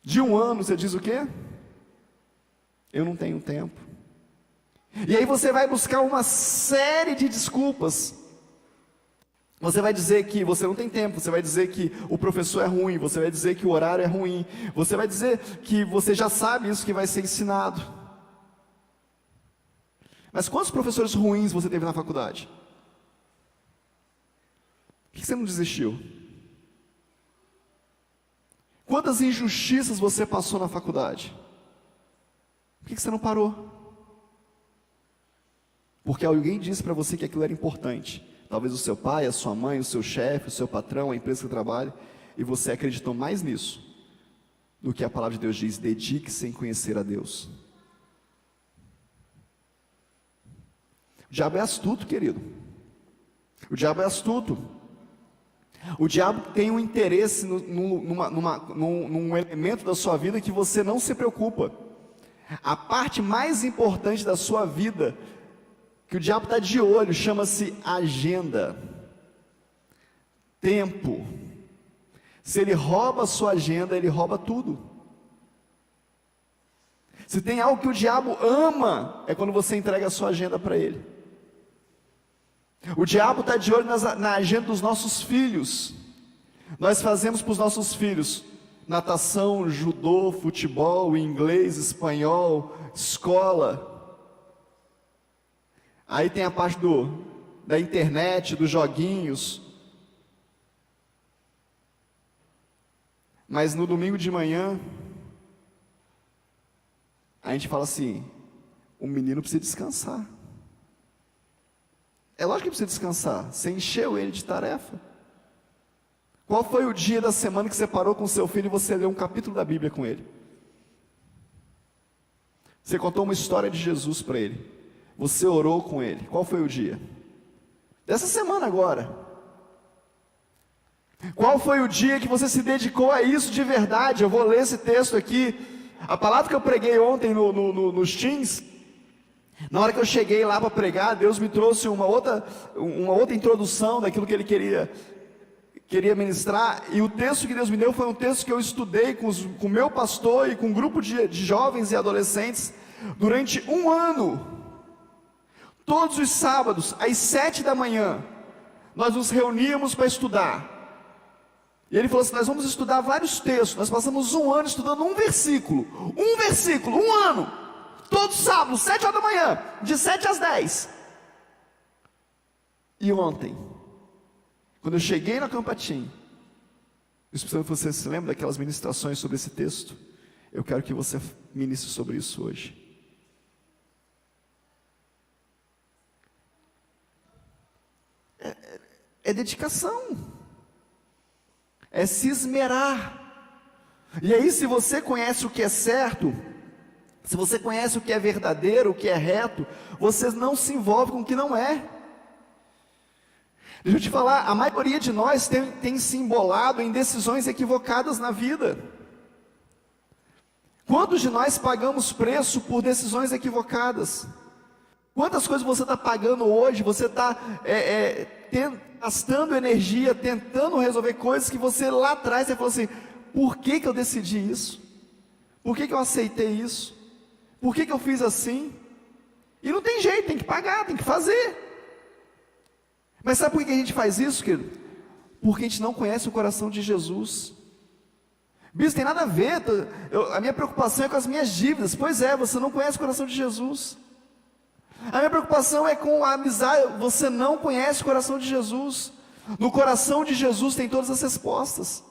De 1 ano, você diz o quê? Eu não tenho tempo. E aí você vai buscar uma série de desculpas. Você vai dizer que você não tem tempo, você vai dizer que o professor é ruim, você vai dizer que o horário é ruim, você vai dizer que você já sabe isso que vai ser ensinado. Mas quantos professores ruins você teve na faculdade? Por que você não desistiu? Quantas injustiças você passou na faculdade? Por que você não parou? Porque alguém disse para você que aquilo era importante. Talvez o seu pai, a sua mãe, o seu chefe, o seu patrão, a empresa que você trabalha, e você acreditou mais nisso do que a palavra de Deus diz: dedique-se em conhecer a Deus. O diabo é astuto, querido. O diabo é astuto. O diabo tem um interesse num elemento da sua vida que você não se preocupa. A parte mais importante da sua vida, que o diabo está de olho, chama-se agenda, tempo. Se ele rouba a sua agenda, ele rouba tudo. Se tem algo que o diabo ama, é quando você entrega a sua agenda para ele. O diabo está de olho na agenda dos nossos filhos. Nós fazemos para os nossos filhos natação, judô, futebol, inglês, espanhol, escola. Aí tem a parte da internet, dos joguinhos. Mas no domingo de manhã, a gente fala assim: o menino precisa descansar. É lógico que precisa descansar. Você encheu ele de tarefa. Qual foi o dia da semana que você parou com seu filho e você leu um capítulo da Bíblia com ele? Você contou uma história de Jesus para ele. Você orou com ele. Qual foi o dia? Dessa semana agora. Qual foi o dia que você se dedicou a isso de verdade? Eu vou ler esse texto aqui. A palavra que eu preguei ontem nos Teams, na hora que eu cheguei lá para pregar, Deus me trouxe uma outra introdução daquilo que Ele queria ministrar. E o texto que Deus me deu foi um texto que eu estudei com o meu pastor e com um grupo de jovens e adolescentes durante 1 ano. Todos os sábados, às 7 da manhã, nós nos reuníamos para estudar. E ele falou assim: nós vamos estudar vários textos. Nós passamos 1 ano estudando um versículo, 1 ano, todos os sábados, 7 horas da manhã, de 7 às 10. E ontem, quando eu cheguei na Campatim, o Espírito Santo, você se lembra daquelas ministrações sobre esse texto? Eu quero que você ministre sobre isso hoje. É dedicação, é se esmerar. E aí, se você conhece o que é certo, se você conhece o que é verdadeiro, o que é reto, você não se envolve com o que não é. Deixa eu te falar, a maioria de nós tem se embolado em decisões equivocadas na vida. Quantos de nós pagamos preço por decisões equivocadas? Quantas coisas você está pagando hoje? Você está gastando energia, tentando resolver coisas que você lá atrás você falou assim: por que eu decidi isso? Por que eu aceitei isso? Por que eu fiz assim? E não tem jeito, tem que pagar, tem que fazer. Mas sabe por que a gente faz isso, querido? Porque a gente não conhece o coração de Jesus. Bispo, tem nada a ver, a minha preocupação é com as minhas dívidas. Pois é, você não conhece o coração de Jesus. A minha preocupação é com a amizade. Você não conhece o coração de Jesus. No coração de Jesus tem todas as respostas.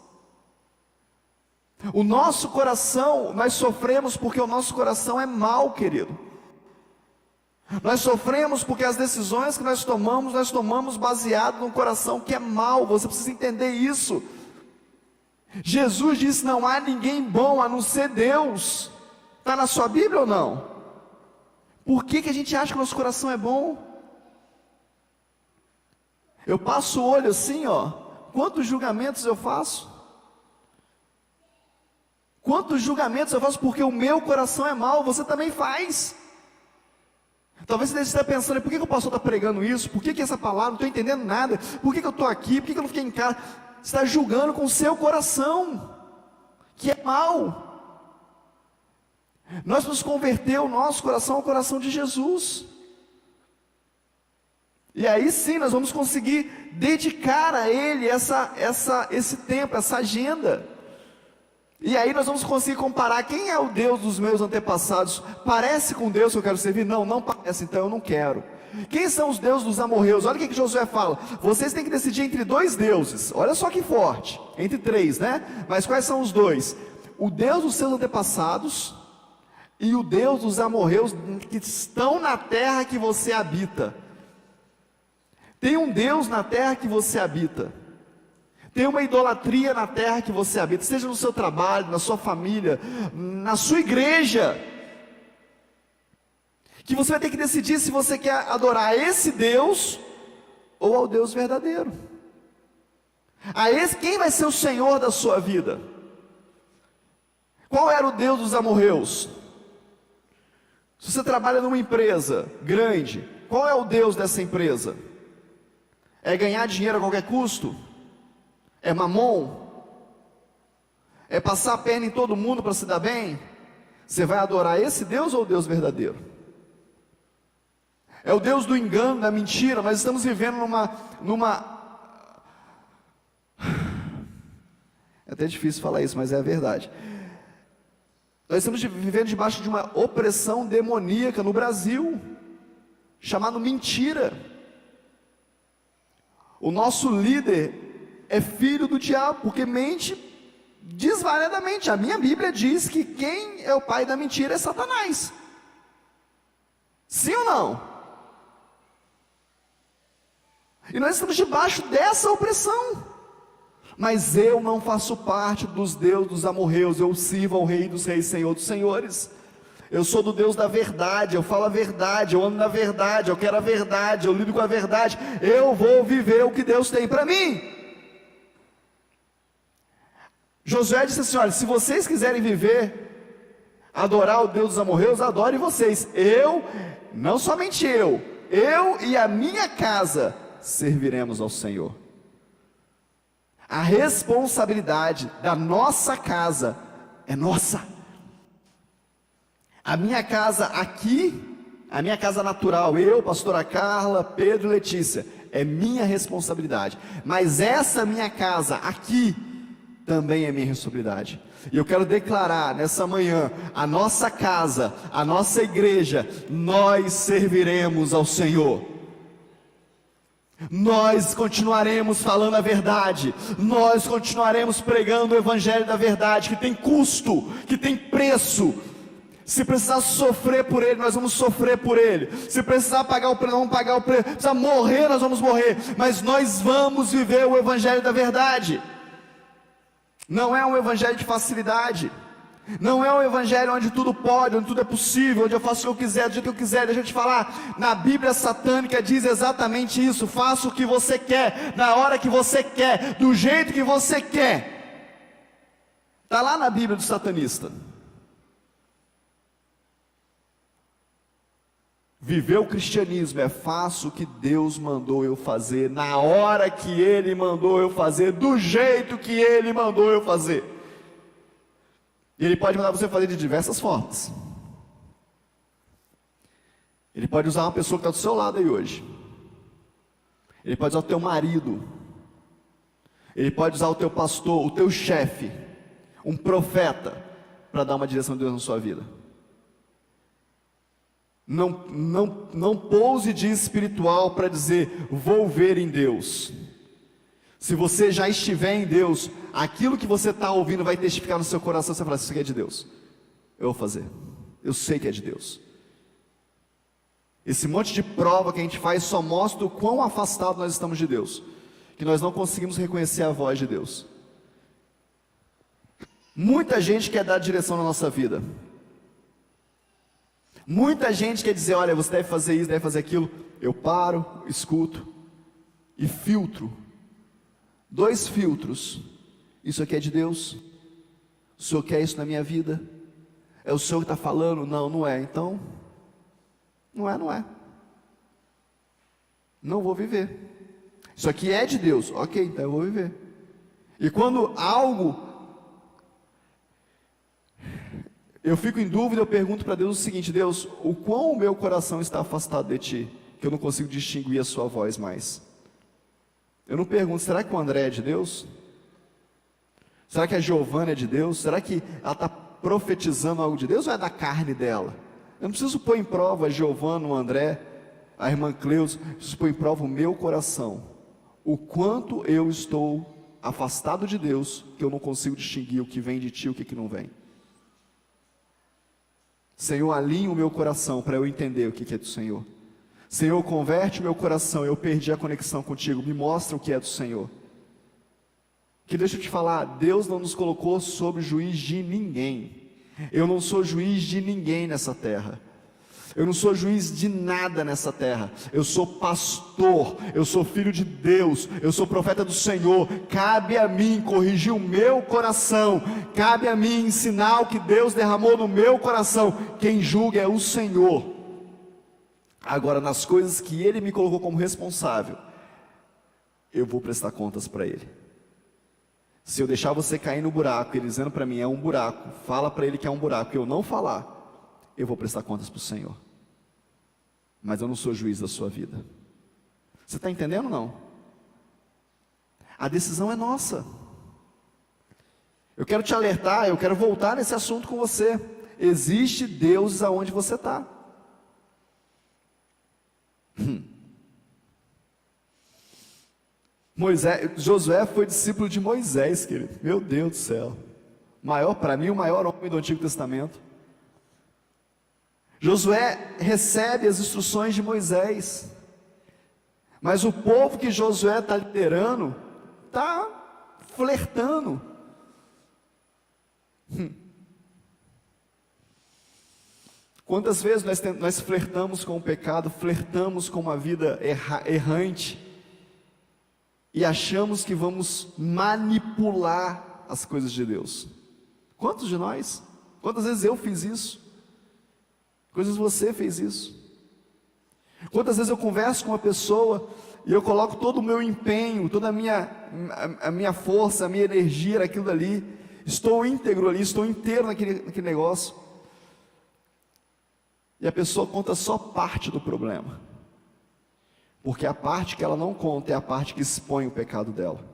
O nosso coração, nós sofremos porque o nosso coração é mau, querido. Nós sofremos porque as decisões que nós tomamos baseado num coração que é mau. Você precisa entender isso. Jesus disse: não há ninguém bom a não ser Deus. Está na sua Bíblia ou não? Por que a gente acha que o nosso coração é bom? Eu passo o olho assim, ó. Quantos julgamentos eu faço? Quantos julgamentos eu faço porque o meu coração é mau? Você também faz. Talvez você esteja pensando, por que o pastor está pregando isso? Por que essa palavra? Não estou entendendo nada. Por que eu estou aqui? Por que eu não fiquei em casa? Você está julgando com o seu coração, que é mau. Nós nos converter o nosso coração ao coração de Jesus. E aí sim nós vamos conseguir dedicar a Ele esse tempo, essa agenda. E aí nós vamos conseguir comparar quem é o Deus dos meus antepassados. Parece com Deus que eu quero servir? Não, não parece, então eu não quero. Quem são os deuses dos amorreus? Olha o que Josué fala. Vocês têm que decidir entre dois deuses. Olha só que forte. Entre três, né? Mas quais são os dois? O Deus dos seus antepassados e o Deus dos amorreus que estão na terra que você habita. Tem um Deus na terra que você habita. Tem uma idolatria na terra que você habita, seja no seu trabalho, na sua família, na sua igreja, que você vai ter que decidir se você quer adorar a esse Deus ou ao Deus verdadeiro. Quem vai ser o Senhor da sua vida? Qual era o Deus dos amorreus? Se você trabalha numa empresa grande, qual é o Deus dessa empresa? É ganhar dinheiro a qualquer custo? É mamon? É passar a perna em todo mundo para se dar bem? Você vai adorar esse Deus ou o Deus verdadeiro? É o Deus do engano, da mentira. Nós estamos vivendo É até difícil falar isso, mas é a verdade. Nós estamos vivendo debaixo de uma opressão demoníaca no Brasil, chamado mentira. O nosso líder é filho do diabo, porque mente desvaradamente. A minha Bíblia diz que quem é o pai da mentira é Satanás. Sim ou não? E nós estamos debaixo dessa opressão. Mas eu não faço parte dos deuses dos amorreus. Eu sirvo ao Rei dos Reis, Senhor dos Senhores. Eu sou do Deus da verdade, eu falo a verdade, eu ando na verdade, eu quero a verdade, eu lido com a verdade. Eu vou viver o que Deus tem para mim. Josué disse assim, olha, se vocês quiserem viver, adorar o Deus dos amorreus, adore vocês. Não somente eu e a minha casa serviremos ao Senhor. A responsabilidade da nossa casa é nossa. A minha casa aqui, a minha casa natural, eu, pastora Carla, Pedro e Letícia, é minha responsabilidade. Mas essa minha casa aqui também é minha responsabilidade. E eu quero declarar nessa manhã, a nossa casa, a nossa igreja, nós serviremos ao Senhor. Nós continuaremos falando a verdade, nós continuaremos pregando o evangelho da verdade, que tem custo, que tem preço. Se precisar sofrer por ele, nós vamos sofrer por ele. Se precisar pagar o preço, nós vamos pagar o preço. Se precisar morrer, nós vamos morrer. Mas nós vamos viver o evangelho da verdade. Não é um evangelho de facilidade. Não é um evangelho onde tudo pode, onde tudo é possível, onde eu faço o que eu quiser, do jeito que eu quiser. Deixa eu te falar, na Bíblia satânica diz exatamente isso. Faça o que você quer, na hora que você quer, do jeito que você quer. Está lá na Bíblia do satanista. Viver o cristianismo é faço o que Deus mandou eu fazer, na hora que Ele mandou eu fazer, do jeito que Ele mandou eu fazer. E Ele pode mandar você fazer de diversas formas. Ele pode usar uma pessoa que está do seu lado aí hoje. Ele pode usar o teu marido. Ele pode usar o teu pastor, o teu chefe, um profeta, para dar uma direção de Deus na sua vida. Não pouse de espiritual para dizer, vou ver em Deus. Se você já estiver em Deus, aquilo que você está ouvindo vai testificar no seu coração. Você vai falar, isso aqui é de Deus, eu vou fazer, eu sei que é de Deus. Esse monte de prova que a gente faz só mostra o quão afastado nós estamos de Deus, que nós não conseguimos reconhecer a voz de Deus. Muita gente quer dar direção na nossa vida. Muita gente quer dizer, olha, você deve fazer isso, deve fazer aquilo. Eu paro, escuto e filtro. 2 filtros. Isso aqui é de Deus? O Senhor quer isso na minha vida? É o Senhor que está falando? Não, não é. Então, não é. não vou viver. Isso aqui é de Deus, ok, então eu vou viver. E quando algo, eu fico em dúvida, eu pergunto para Deus o seguinte: Deus, o quão o meu coração está afastado de Ti, que eu não consigo distinguir a Sua voz mais? Eu não pergunto, será que o André é de Deus? Será que a Giovana é de Deus? Será que ela está profetizando algo de Deus ou é da carne dela? Eu não preciso pôr em prova a Giovana, o André, a irmã Cleusa, eu preciso pôr em prova o meu coração. O quanto eu estou afastado de Deus, que eu não consigo distinguir o que vem de Ti e o que não vem. Senhor, alinha o meu coração para eu entender o que é do Senhor. Senhor, converte o meu coração, eu perdi a conexão contigo, me mostra o que é do Senhor. Que deixa eu te falar, Deus não nos colocou sob juiz de ninguém. Eu não sou juiz de ninguém nessa terra. Eu não sou juiz de nada nessa terra. Eu sou pastor, eu sou filho de Deus, eu sou profeta do Senhor. Cabe a mim corrigir o meu coração, cabe a mim ensinar o que Deus derramou no meu coração. Quem julga é o Senhor. Agora, nas coisas que Ele me colocou como responsável, eu vou prestar contas para Ele. Se eu deixar você cair no buraco, Ele dizendo para mim, é um buraco, fala para Ele que é um buraco, e eu não falar, eu vou prestar contas para o Senhor. Mas eu não sou juiz da sua vida. Você está entendendo ou não? A decisão é nossa. Eu quero te alertar, eu quero voltar nesse assunto com você. Existe Deus aonde você está. Josué foi discípulo de Moisés, querido. Meu Deus do céu. Para mim, o maior homem do Antigo Testamento. Josué recebe as instruções de Moisés. Mas o povo que Josué está liderando, está flertando. Quantas vezes nós flertamos com o pecado, flertamos com uma vida errante, e achamos que vamos manipular as coisas de Deus? Quantos de nós? Quantas vezes eu fiz isso? Quantas vezes você fez isso? Quantas vezes eu converso com uma pessoa e eu coloco todo o meu empenho, toda a minha força, a minha energia naquilo dali, estou íntegro ali, estou inteiro naquele negócio, e a pessoa conta só parte do problema, porque a parte que ela não conta é a parte que expõe o pecado dela,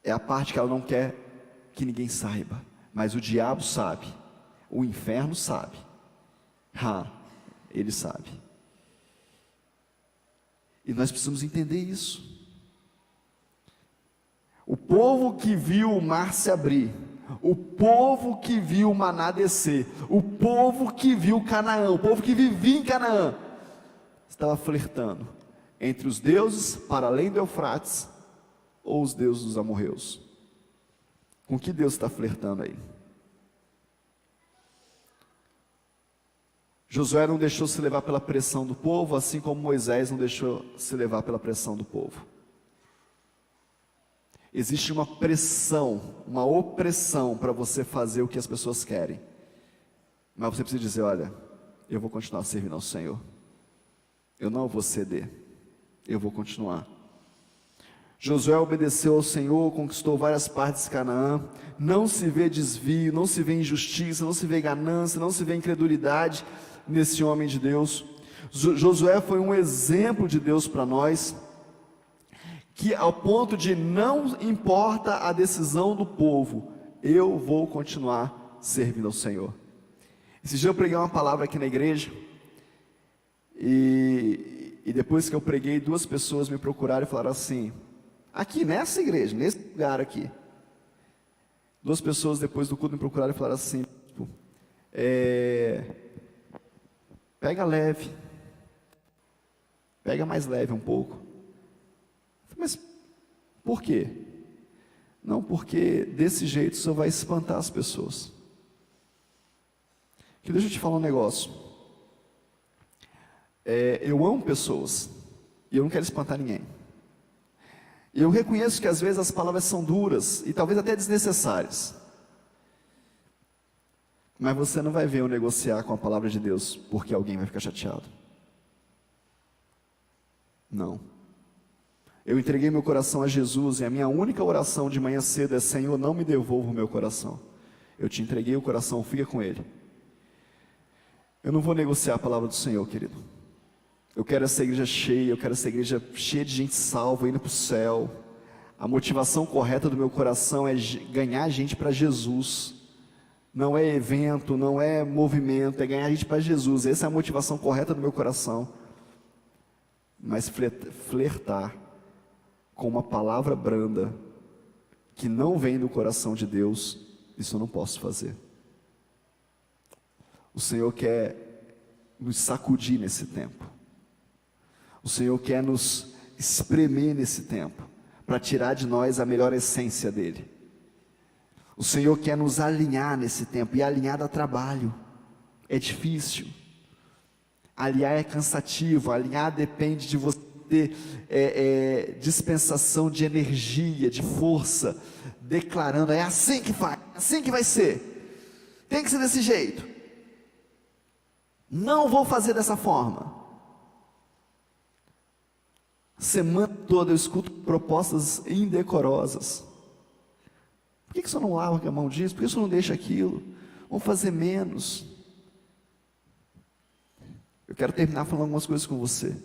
é a parte que ela não quer que ninguém saiba, mas o diabo sabe, o inferno sabe, ele sabe, e nós precisamos entender isso. O povo que viu o mar se abrir, o povo que viu o maná descer, o povo que viu Canaã, o povo que vivia em Canaã, estava flertando entre os deuses para além do Eufrates ou os deuses dos amorreus. Com que Deus está flertando aí? Josué não deixou se levar pela pressão do povo, assim como Moisés não deixou se levar pela pressão do povo. Existe uma pressão, uma opressão para você fazer o que as pessoas querem, mas você precisa dizer: olha, eu vou continuar servindo ao Senhor, eu não vou ceder, eu vou continuar. Josué obedeceu ao Senhor, conquistou várias partes de Canaã. Não se vê desvio, não se vê injustiça, não se vê ganância, não se vê incredulidade nesse homem de Deus. Josué foi um exemplo de Deus para nós, que ao ponto de não importa a decisão do povo, eu vou continuar servindo ao Senhor. Esse dia eu preguei uma palavra aqui na igreja, e depois que eu preguei, 2 pessoas me procuraram e falaram assim, aqui nessa igreja, nesse lugar aqui, 2 pessoas depois do culto me procuraram e falaram assim, pega leve, pega mais leve um pouco. Mas por quê? Não, porque desse jeito só vai espantar as pessoas. Que deixa eu te falar um negócio. Eu amo pessoas e eu não quero espantar ninguém. E eu reconheço que às vezes as palavras são duras e talvez até desnecessárias. Mas você não vai ver eu negociar com a palavra de Deus porque alguém vai ficar chateado. Não. Eu entreguei meu coração a Jesus e a minha única oração de manhã cedo é: Senhor, não me devolva o meu coração. Eu te entreguei o coração, fica com ele. Eu não vou negociar a palavra do Senhor, querido. Eu quero essa igreja cheia, eu quero essa igreja cheia de gente salva, indo para o céu. A motivação correta do meu coração é ganhar gente para Jesus. Não é evento, não é movimento, é ganhar gente para Jesus. Essa é a motivação correta do meu coração. Mas flertar com uma palavra branda que não vem do coração de Deus, isso eu não posso fazer. O Senhor quer nos sacudir nesse tempo. O Senhor quer nos espremer nesse tempo, para tirar de nós a melhor essência dele. O Senhor quer nos alinhar nesse tempo, e alinhar dá trabalho, é difícil. Alinhar é cansativo, alinhar depende de você ter dispensação de energia, de força, declarando: é assim que faz, é assim que vai ser, tem que ser desse jeito, não vou fazer dessa forma. Semana toda eu escuto propostas indecorosas. Por que você não lava a mão disso? Por que você não deixa aquilo? Vamos fazer menos. Eu quero terminar falando algumas coisas com você.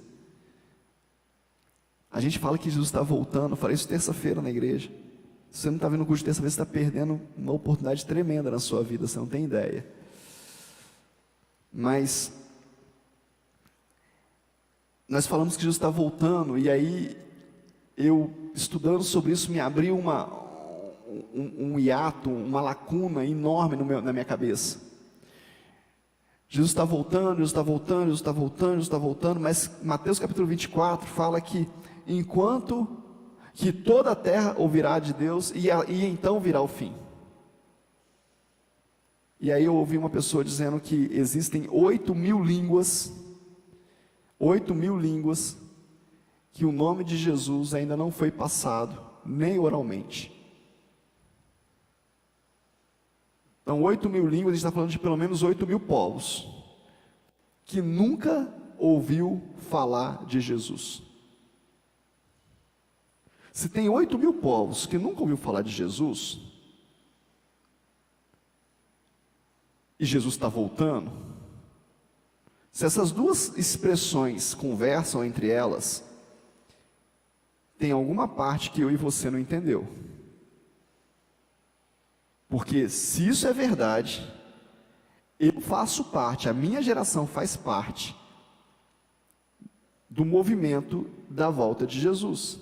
A gente fala que Jesus está voltando. Eu falei isso terça-feira na igreja. Se você não está vendo o curso de terça-feira, você está perdendo uma oportunidade tremenda na sua vida, você não tem ideia. Mas nós falamos que Jesus está voltando, e aí eu, estudando sobre isso, me abriu um hiato, uma lacuna enorme na minha cabeça. Jesus está voltando, Jesus está voltando, Jesus está voltando, Jesus está voltando, mas Mateus capítulo 24 fala que enquanto que toda a terra ouvirá de Deus, e então virá o fim. E aí eu ouvi uma pessoa dizendo que existem 8.000 línguas, 8.000 línguas, que o nome de Jesus ainda não foi passado, nem oralmente. Então 8.000 línguas, a gente está falando de pelo menos 8.000 povos, que nunca ouviu falar de Jesus. Se tem 8.000 povos que nunca ouviu falar de Jesus, e Jesus está voltando, se essas duas expressões conversam entre elas, tem alguma parte que eu e você não entendeu. Porque se isso é verdade, eu faço parte, a minha geração faz parte do movimento da volta de Jesus.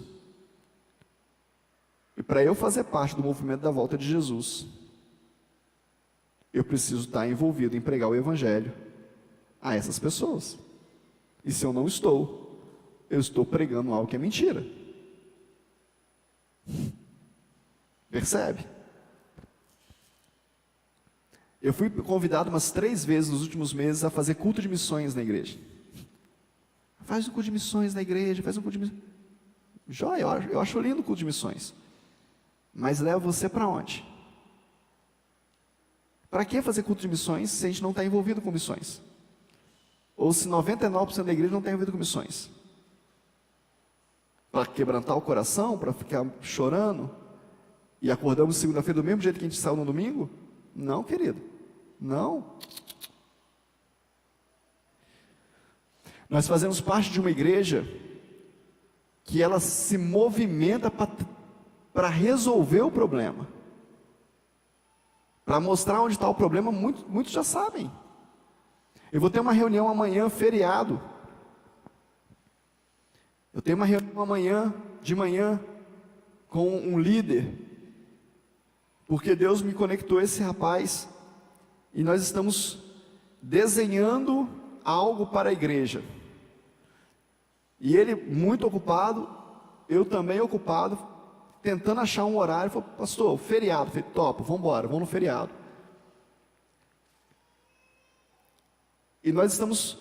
E para eu fazer parte do movimento da volta de Jesus, eu preciso estar envolvido em pregar o Evangelho a essas pessoas. E se eu não estou, eu estou pregando algo que é mentira. Percebe? Eu fui convidado umas 3 vezes nos últimos meses a fazer culto de missões na igreja. Faz um culto de missões na igreja, faz um culto de missões. Joia, eu acho lindo o culto de missões. Mas leva você para onde? Para que fazer culto de missões se a gente não está envolvido com missões? Ou se 99% da igreja não está envolvido com missões? Para quebrantar o coração, para ficar chorando, e acordamos segunda-feira do mesmo jeito que a gente saiu no domingo? Não, querido, não. Nós fazemos parte de uma igreja que ela se movimenta para resolver o problema, para mostrar onde está o problema. Muitos já sabem. Eu vou ter uma reunião amanhã, feriado. Eu tenho uma reunião amanhã, de manhã, com um líder, porque Deus me conectou a esse rapaz, e nós estamos desenhando algo para a igreja. E ele muito ocupado, eu também ocupado, tentando achar um horário. Falei: pastor, feriado. Falei: topo, vamos embora, vamos no feriado. E nós estamos,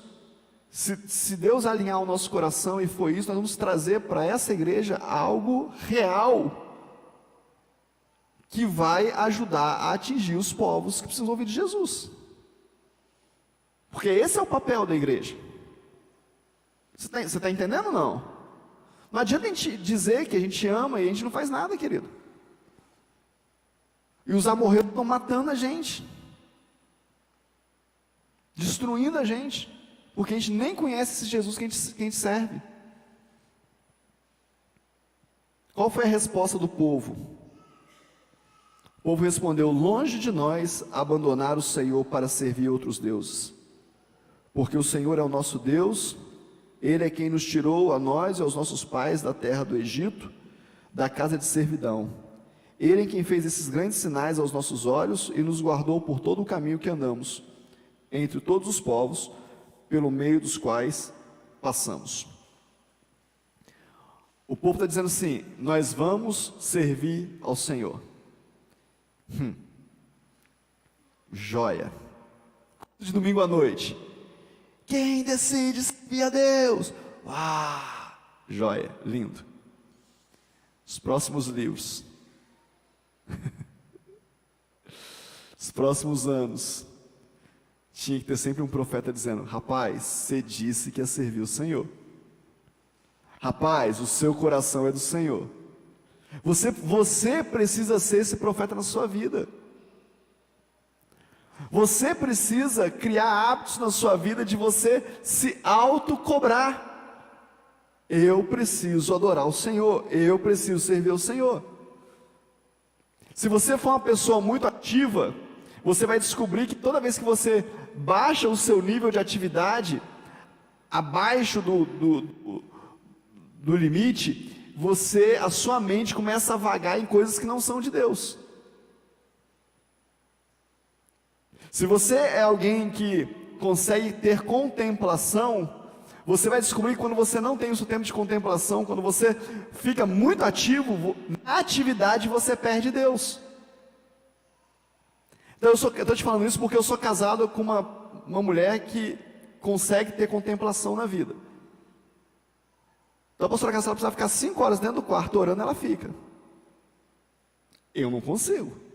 se Deus alinhar o nosso coração, e foi isso, nós vamos trazer para essa igreja algo real, que vai ajudar a atingir os povos que precisam ouvir de Jesus. Porque esse é o papel da igreja. Você está entendendo ou não? Não adianta a gente dizer que a gente ama e a gente não faz nada, querido. E os amorreus estão matando a gente, destruindo a gente, porque a gente nem conhece esse Jesus que a gente serve. Qual foi a resposta do povo? O povo respondeu: longe de nós abandonar o Senhor para servir outros deuses, porque o Senhor é o nosso Deus, Ele é quem nos tirou a nós e aos nossos pais da terra do Egito, da casa de servidão. Ele é quem fez esses grandes sinais aos nossos olhos e nos guardou por todo o caminho que andamos, entre todos os povos, pelo meio dos quais passamos. O povo está dizendo assim: nós vamos servir ao Senhor. Joia. De domingo à noite, quem decide servir a Deus? Uau! Joia, lindo. Os próximos livros, os próximos anos, tinha que ter sempre um profeta dizendo: rapaz, você disse que ia servir o Senhor. Rapaz, o seu coração é do Senhor. Você precisa ser esse profeta na sua vida. Você precisa criar hábitos na sua vida de você se autocobrar. Eu preciso adorar o Senhor, eu preciso servir ao Senhor. Se você for uma pessoa muito ativa, você vai descobrir que toda vez que você baixa o seu nível de atividade abaixo do limite, a sua mente começa a vagar em coisas que não são de Deus. Se você é alguém que consegue ter contemplação, você vai descobrir que quando você não tem o seu tempo de contemplação, quando você fica muito ativo, na atividade você perde Deus. Então eu estou te falando isso porque eu sou casado com uma mulher que consegue ter contemplação na vida. Então a pastora Cassala precisa ficar 5 horas dentro do quarto orando, ela fica. Eu não consigo.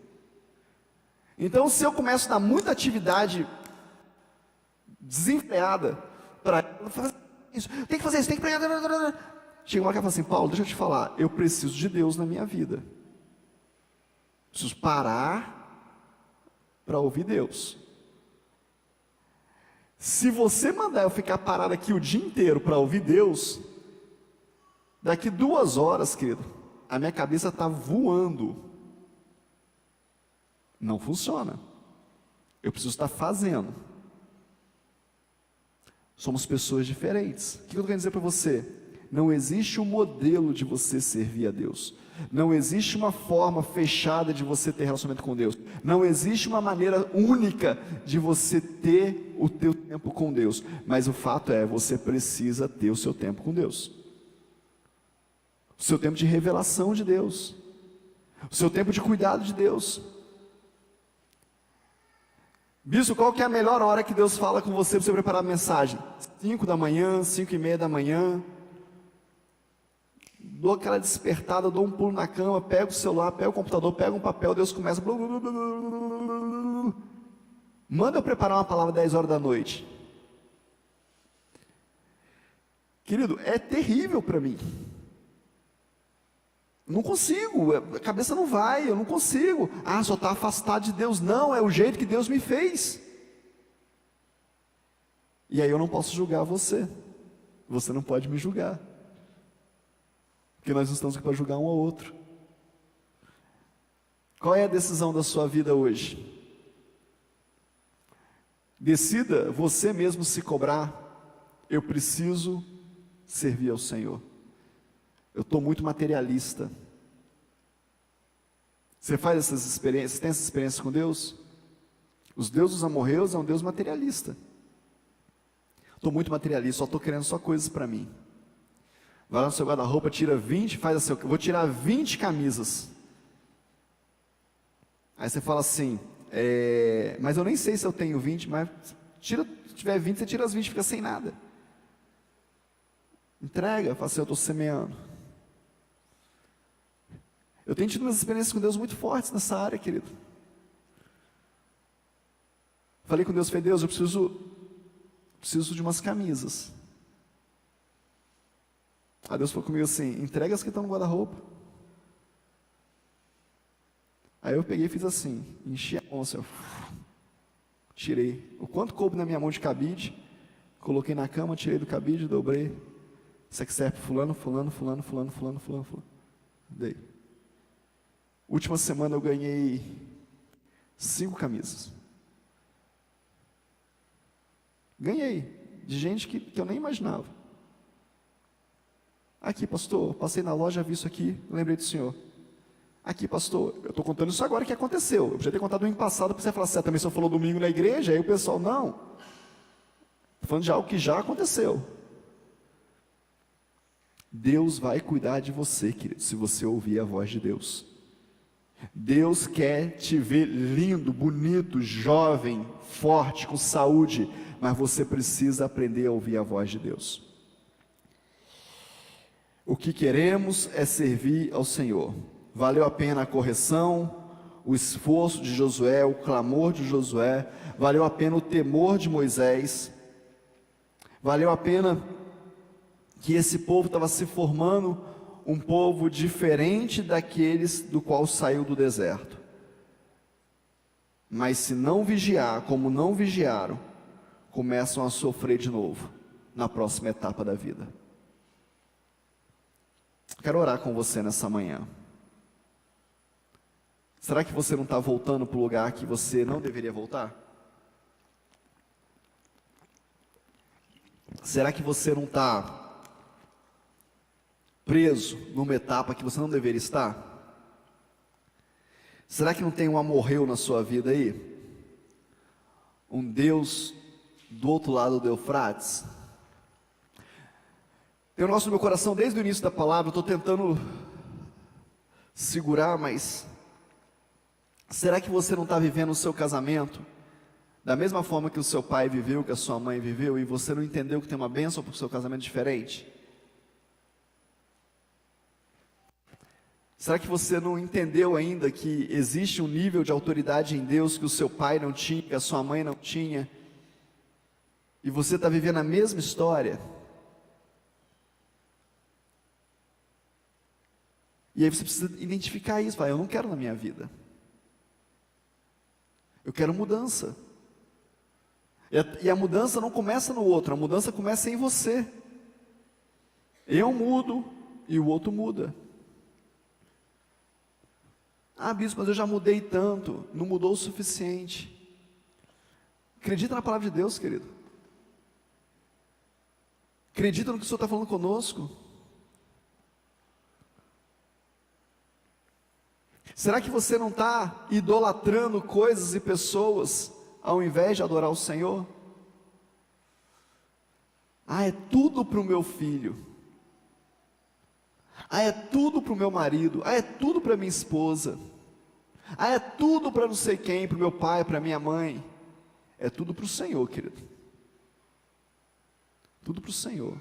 Então, se eu começo a dar muita atividade desenfreada para ela, fazer isso, tem que fazer isso, tem que pregar. Chega uma hora que ela fala assim: Paulo, deixa eu te falar, eu preciso de Deus na minha vida. Preciso parar para ouvir Deus. Se você mandar eu ficar parado aqui o dia inteiro para ouvir Deus, daqui 2 horas, querido, a minha cabeça está voando. Não funciona. Eu preciso estar fazendo. Somos pessoas diferentes. O que eu estou querendo dizer para você? Não existe um modelo de você servir a Deus. Não existe uma forma fechada de você ter relacionamento com Deus. Não existe uma maneira única de você ter o teu tempo com Deus. Mas o fato é, você precisa ter o seu tempo com Deus. O seu tempo de revelação de Deus. O seu tempo de cuidado de Deus. Bispo, qual que é a melhor hora que Deus fala com você para você preparar a mensagem? 5 da manhã, 5:30 da manhã. Dou aquela despertada, dou um pulo na cama, pego o celular, pego o computador, pego um papel, Deus começa. Manda eu preparar uma palavra 10 horas da noite. Querido, é terrível para mim. Não consigo, a cabeça não vai, eu não consigo. Só está afastado de Deus. Não, é o jeito que Deus me fez. E aí eu não posso julgar você. Você não pode me julgar. Porque nós não estamos aqui para julgar um ao outro. Qual é a decisão da sua vida hoje? Decida você mesmo se cobrar: eu preciso servir ao Senhor. Eu estou muito materialista. Você faz essas experiências, tem essas experiências com Deus? Os deuses dos amorreus é um Deus materialista. Estou muito materialista, só estou querendo só coisas para mim. Vai lá no seu guarda-roupa, tira 20, faz assim: eu vou tirar 20 camisas. Aí você fala assim: mas eu nem sei se eu tenho 20, mas se tiver 20, você tira as 20, fica sem nada. Entrega, fala assim: eu estou semeando. Eu tenho tido umas experiências com Deus muito fortes nessa área, querido. Falei com Deus, falei: Deus, eu preciso de umas camisas. Aí Deus falou comigo assim: entrega as que estão no guarda-roupa. Aí eu peguei e fiz assim, enchi a mão assim, tirei o quanto coube na minha mão de cabide, coloquei na cama, tirei do cabide, dobrei. Isso aqui serve para fulano, fulano, fulano, fulano, fulano, fulano, fulano. Dei. Última semana eu ganhei 5 camisas. Ganhei, de gente que eu nem imaginava. Aqui, pastor, passei na loja, vi isso aqui, lembrei do senhor. Aqui, pastor, eu estou contando isso agora que aconteceu. Eu podia ter contado domingo passado para você falar assim, também o senhor falou domingo na igreja, aí o pessoal, não. Estou falando de algo que já aconteceu. Deus vai cuidar de você, querido, se você ouvir a voz de Deus. Deus quer te ver lindo, bonito, jovem, forte, com saúde, mas você precisa aprender a ouvir a voz de Deus. O que queremos é servir ao Senhor. Valeu a pena a correção, o esforço de Josué, o clamor de Josué, valeu a pena o temor de Moisés, valeu a pena que esse povo estava se formando um povo diferente daqueles do qual saiu do deserto. Mas se não vigiar, como não vigiaram, começam a sofrer de novo, na próxima etapa da vida. Quero orar com você nessa manhã. Será que você não está voltando para o lugar que você não deveria voltar? Será que você não está preso numa etapa que você não deveria estar? Será que não tem um amorreu na sua vida aí? Um Deus do outro lado do Eufrates? Tem um negócio no meu coração desde o início da palavra, eu estou tentando segurar, mas será que você não está vivendo o seu casamento da mesma forma que o seu pai viveu, que a sua mãe viveu, e você não entendeu que tem uma bênção para o seu casamento diferente? Será que você não entendeu ainda que existe um nível de autoridade em Deus que o seu pai não tinha, que a sua mãe não tinha, e você está vivendo a mesma história? E aí você precisa identificar isso, falar, eu não quero na minha vida. Eu quero mudança. E a mudança não começa no outro, a mudança começa em você. Eu mudo e o outro muda. Ah, bispo, mas eu já mudei tanto, não mudou o suficiente. Acredita na palavra de Deus, querido. Acredita no que o Senhor está falando conosco. Será que você não está idolatrando coisas e pessoas ao invés de adorar o Senhor? Ah, é tudo para o meu filho. Ah, é tudo para o meu marido. Ah, é tudo para minha esposa. Ah, é tudo para não sei quem, para o meu pai, para minha mãe. É tudo para o Senhor, querido. Tudo para o Senhor.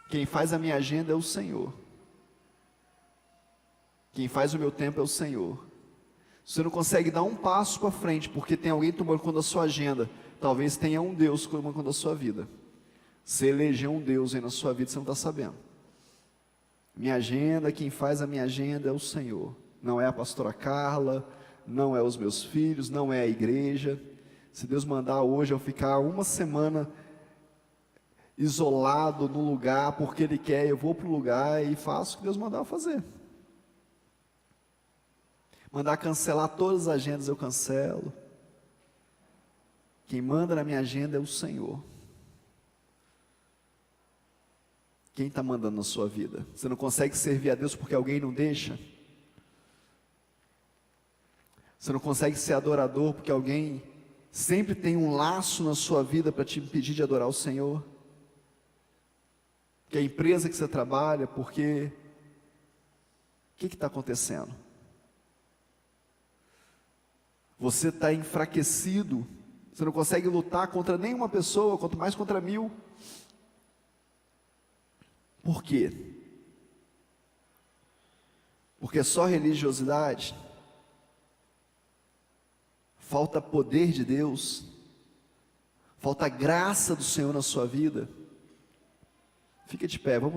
Quem faz a minha agenda é o Senhor. Quem faz o meu tempo é o Senhor. Você não consegue dar um passo para frente, porque tem alguém tomando conta da sua agenda. Talvez tenha um Deus tomando conta da sua vida. Você elegeu um Deus aí na sua vida, você não está sabendo. Minha agenda, quem faz a minha agenda é o Senhor. Não é a pastora Carla, não é os meus filhos, não é a igreja. Se Deus mandar hoje eu ficar uma semana isolado no lugar, porque Ele quer, eu vou para o lugar e faço o que Deus mandar eu fazer. Mandar cancelar todas as agendas, eu cancelo. Quem manda na minha agenda é o Senhor. Quem está mandando na sua vida? Você não consegue servir a Deus porque alguém não deixa? Você não consegue ser adorador porque alguém sempre tem um laço na sua vida para te impedir de adorar o Senhor? Que a empresa que você trabalha, porque... O que está acontecendo? Você está enfraquecido, você não consegue lutar contra nenhuma pessoa, quanto mais contra 1000. Por quê? Porque é só religiosidade? Falta poder de Deus? Falta graça do Senhor na sua vida? Fica de pé, vamos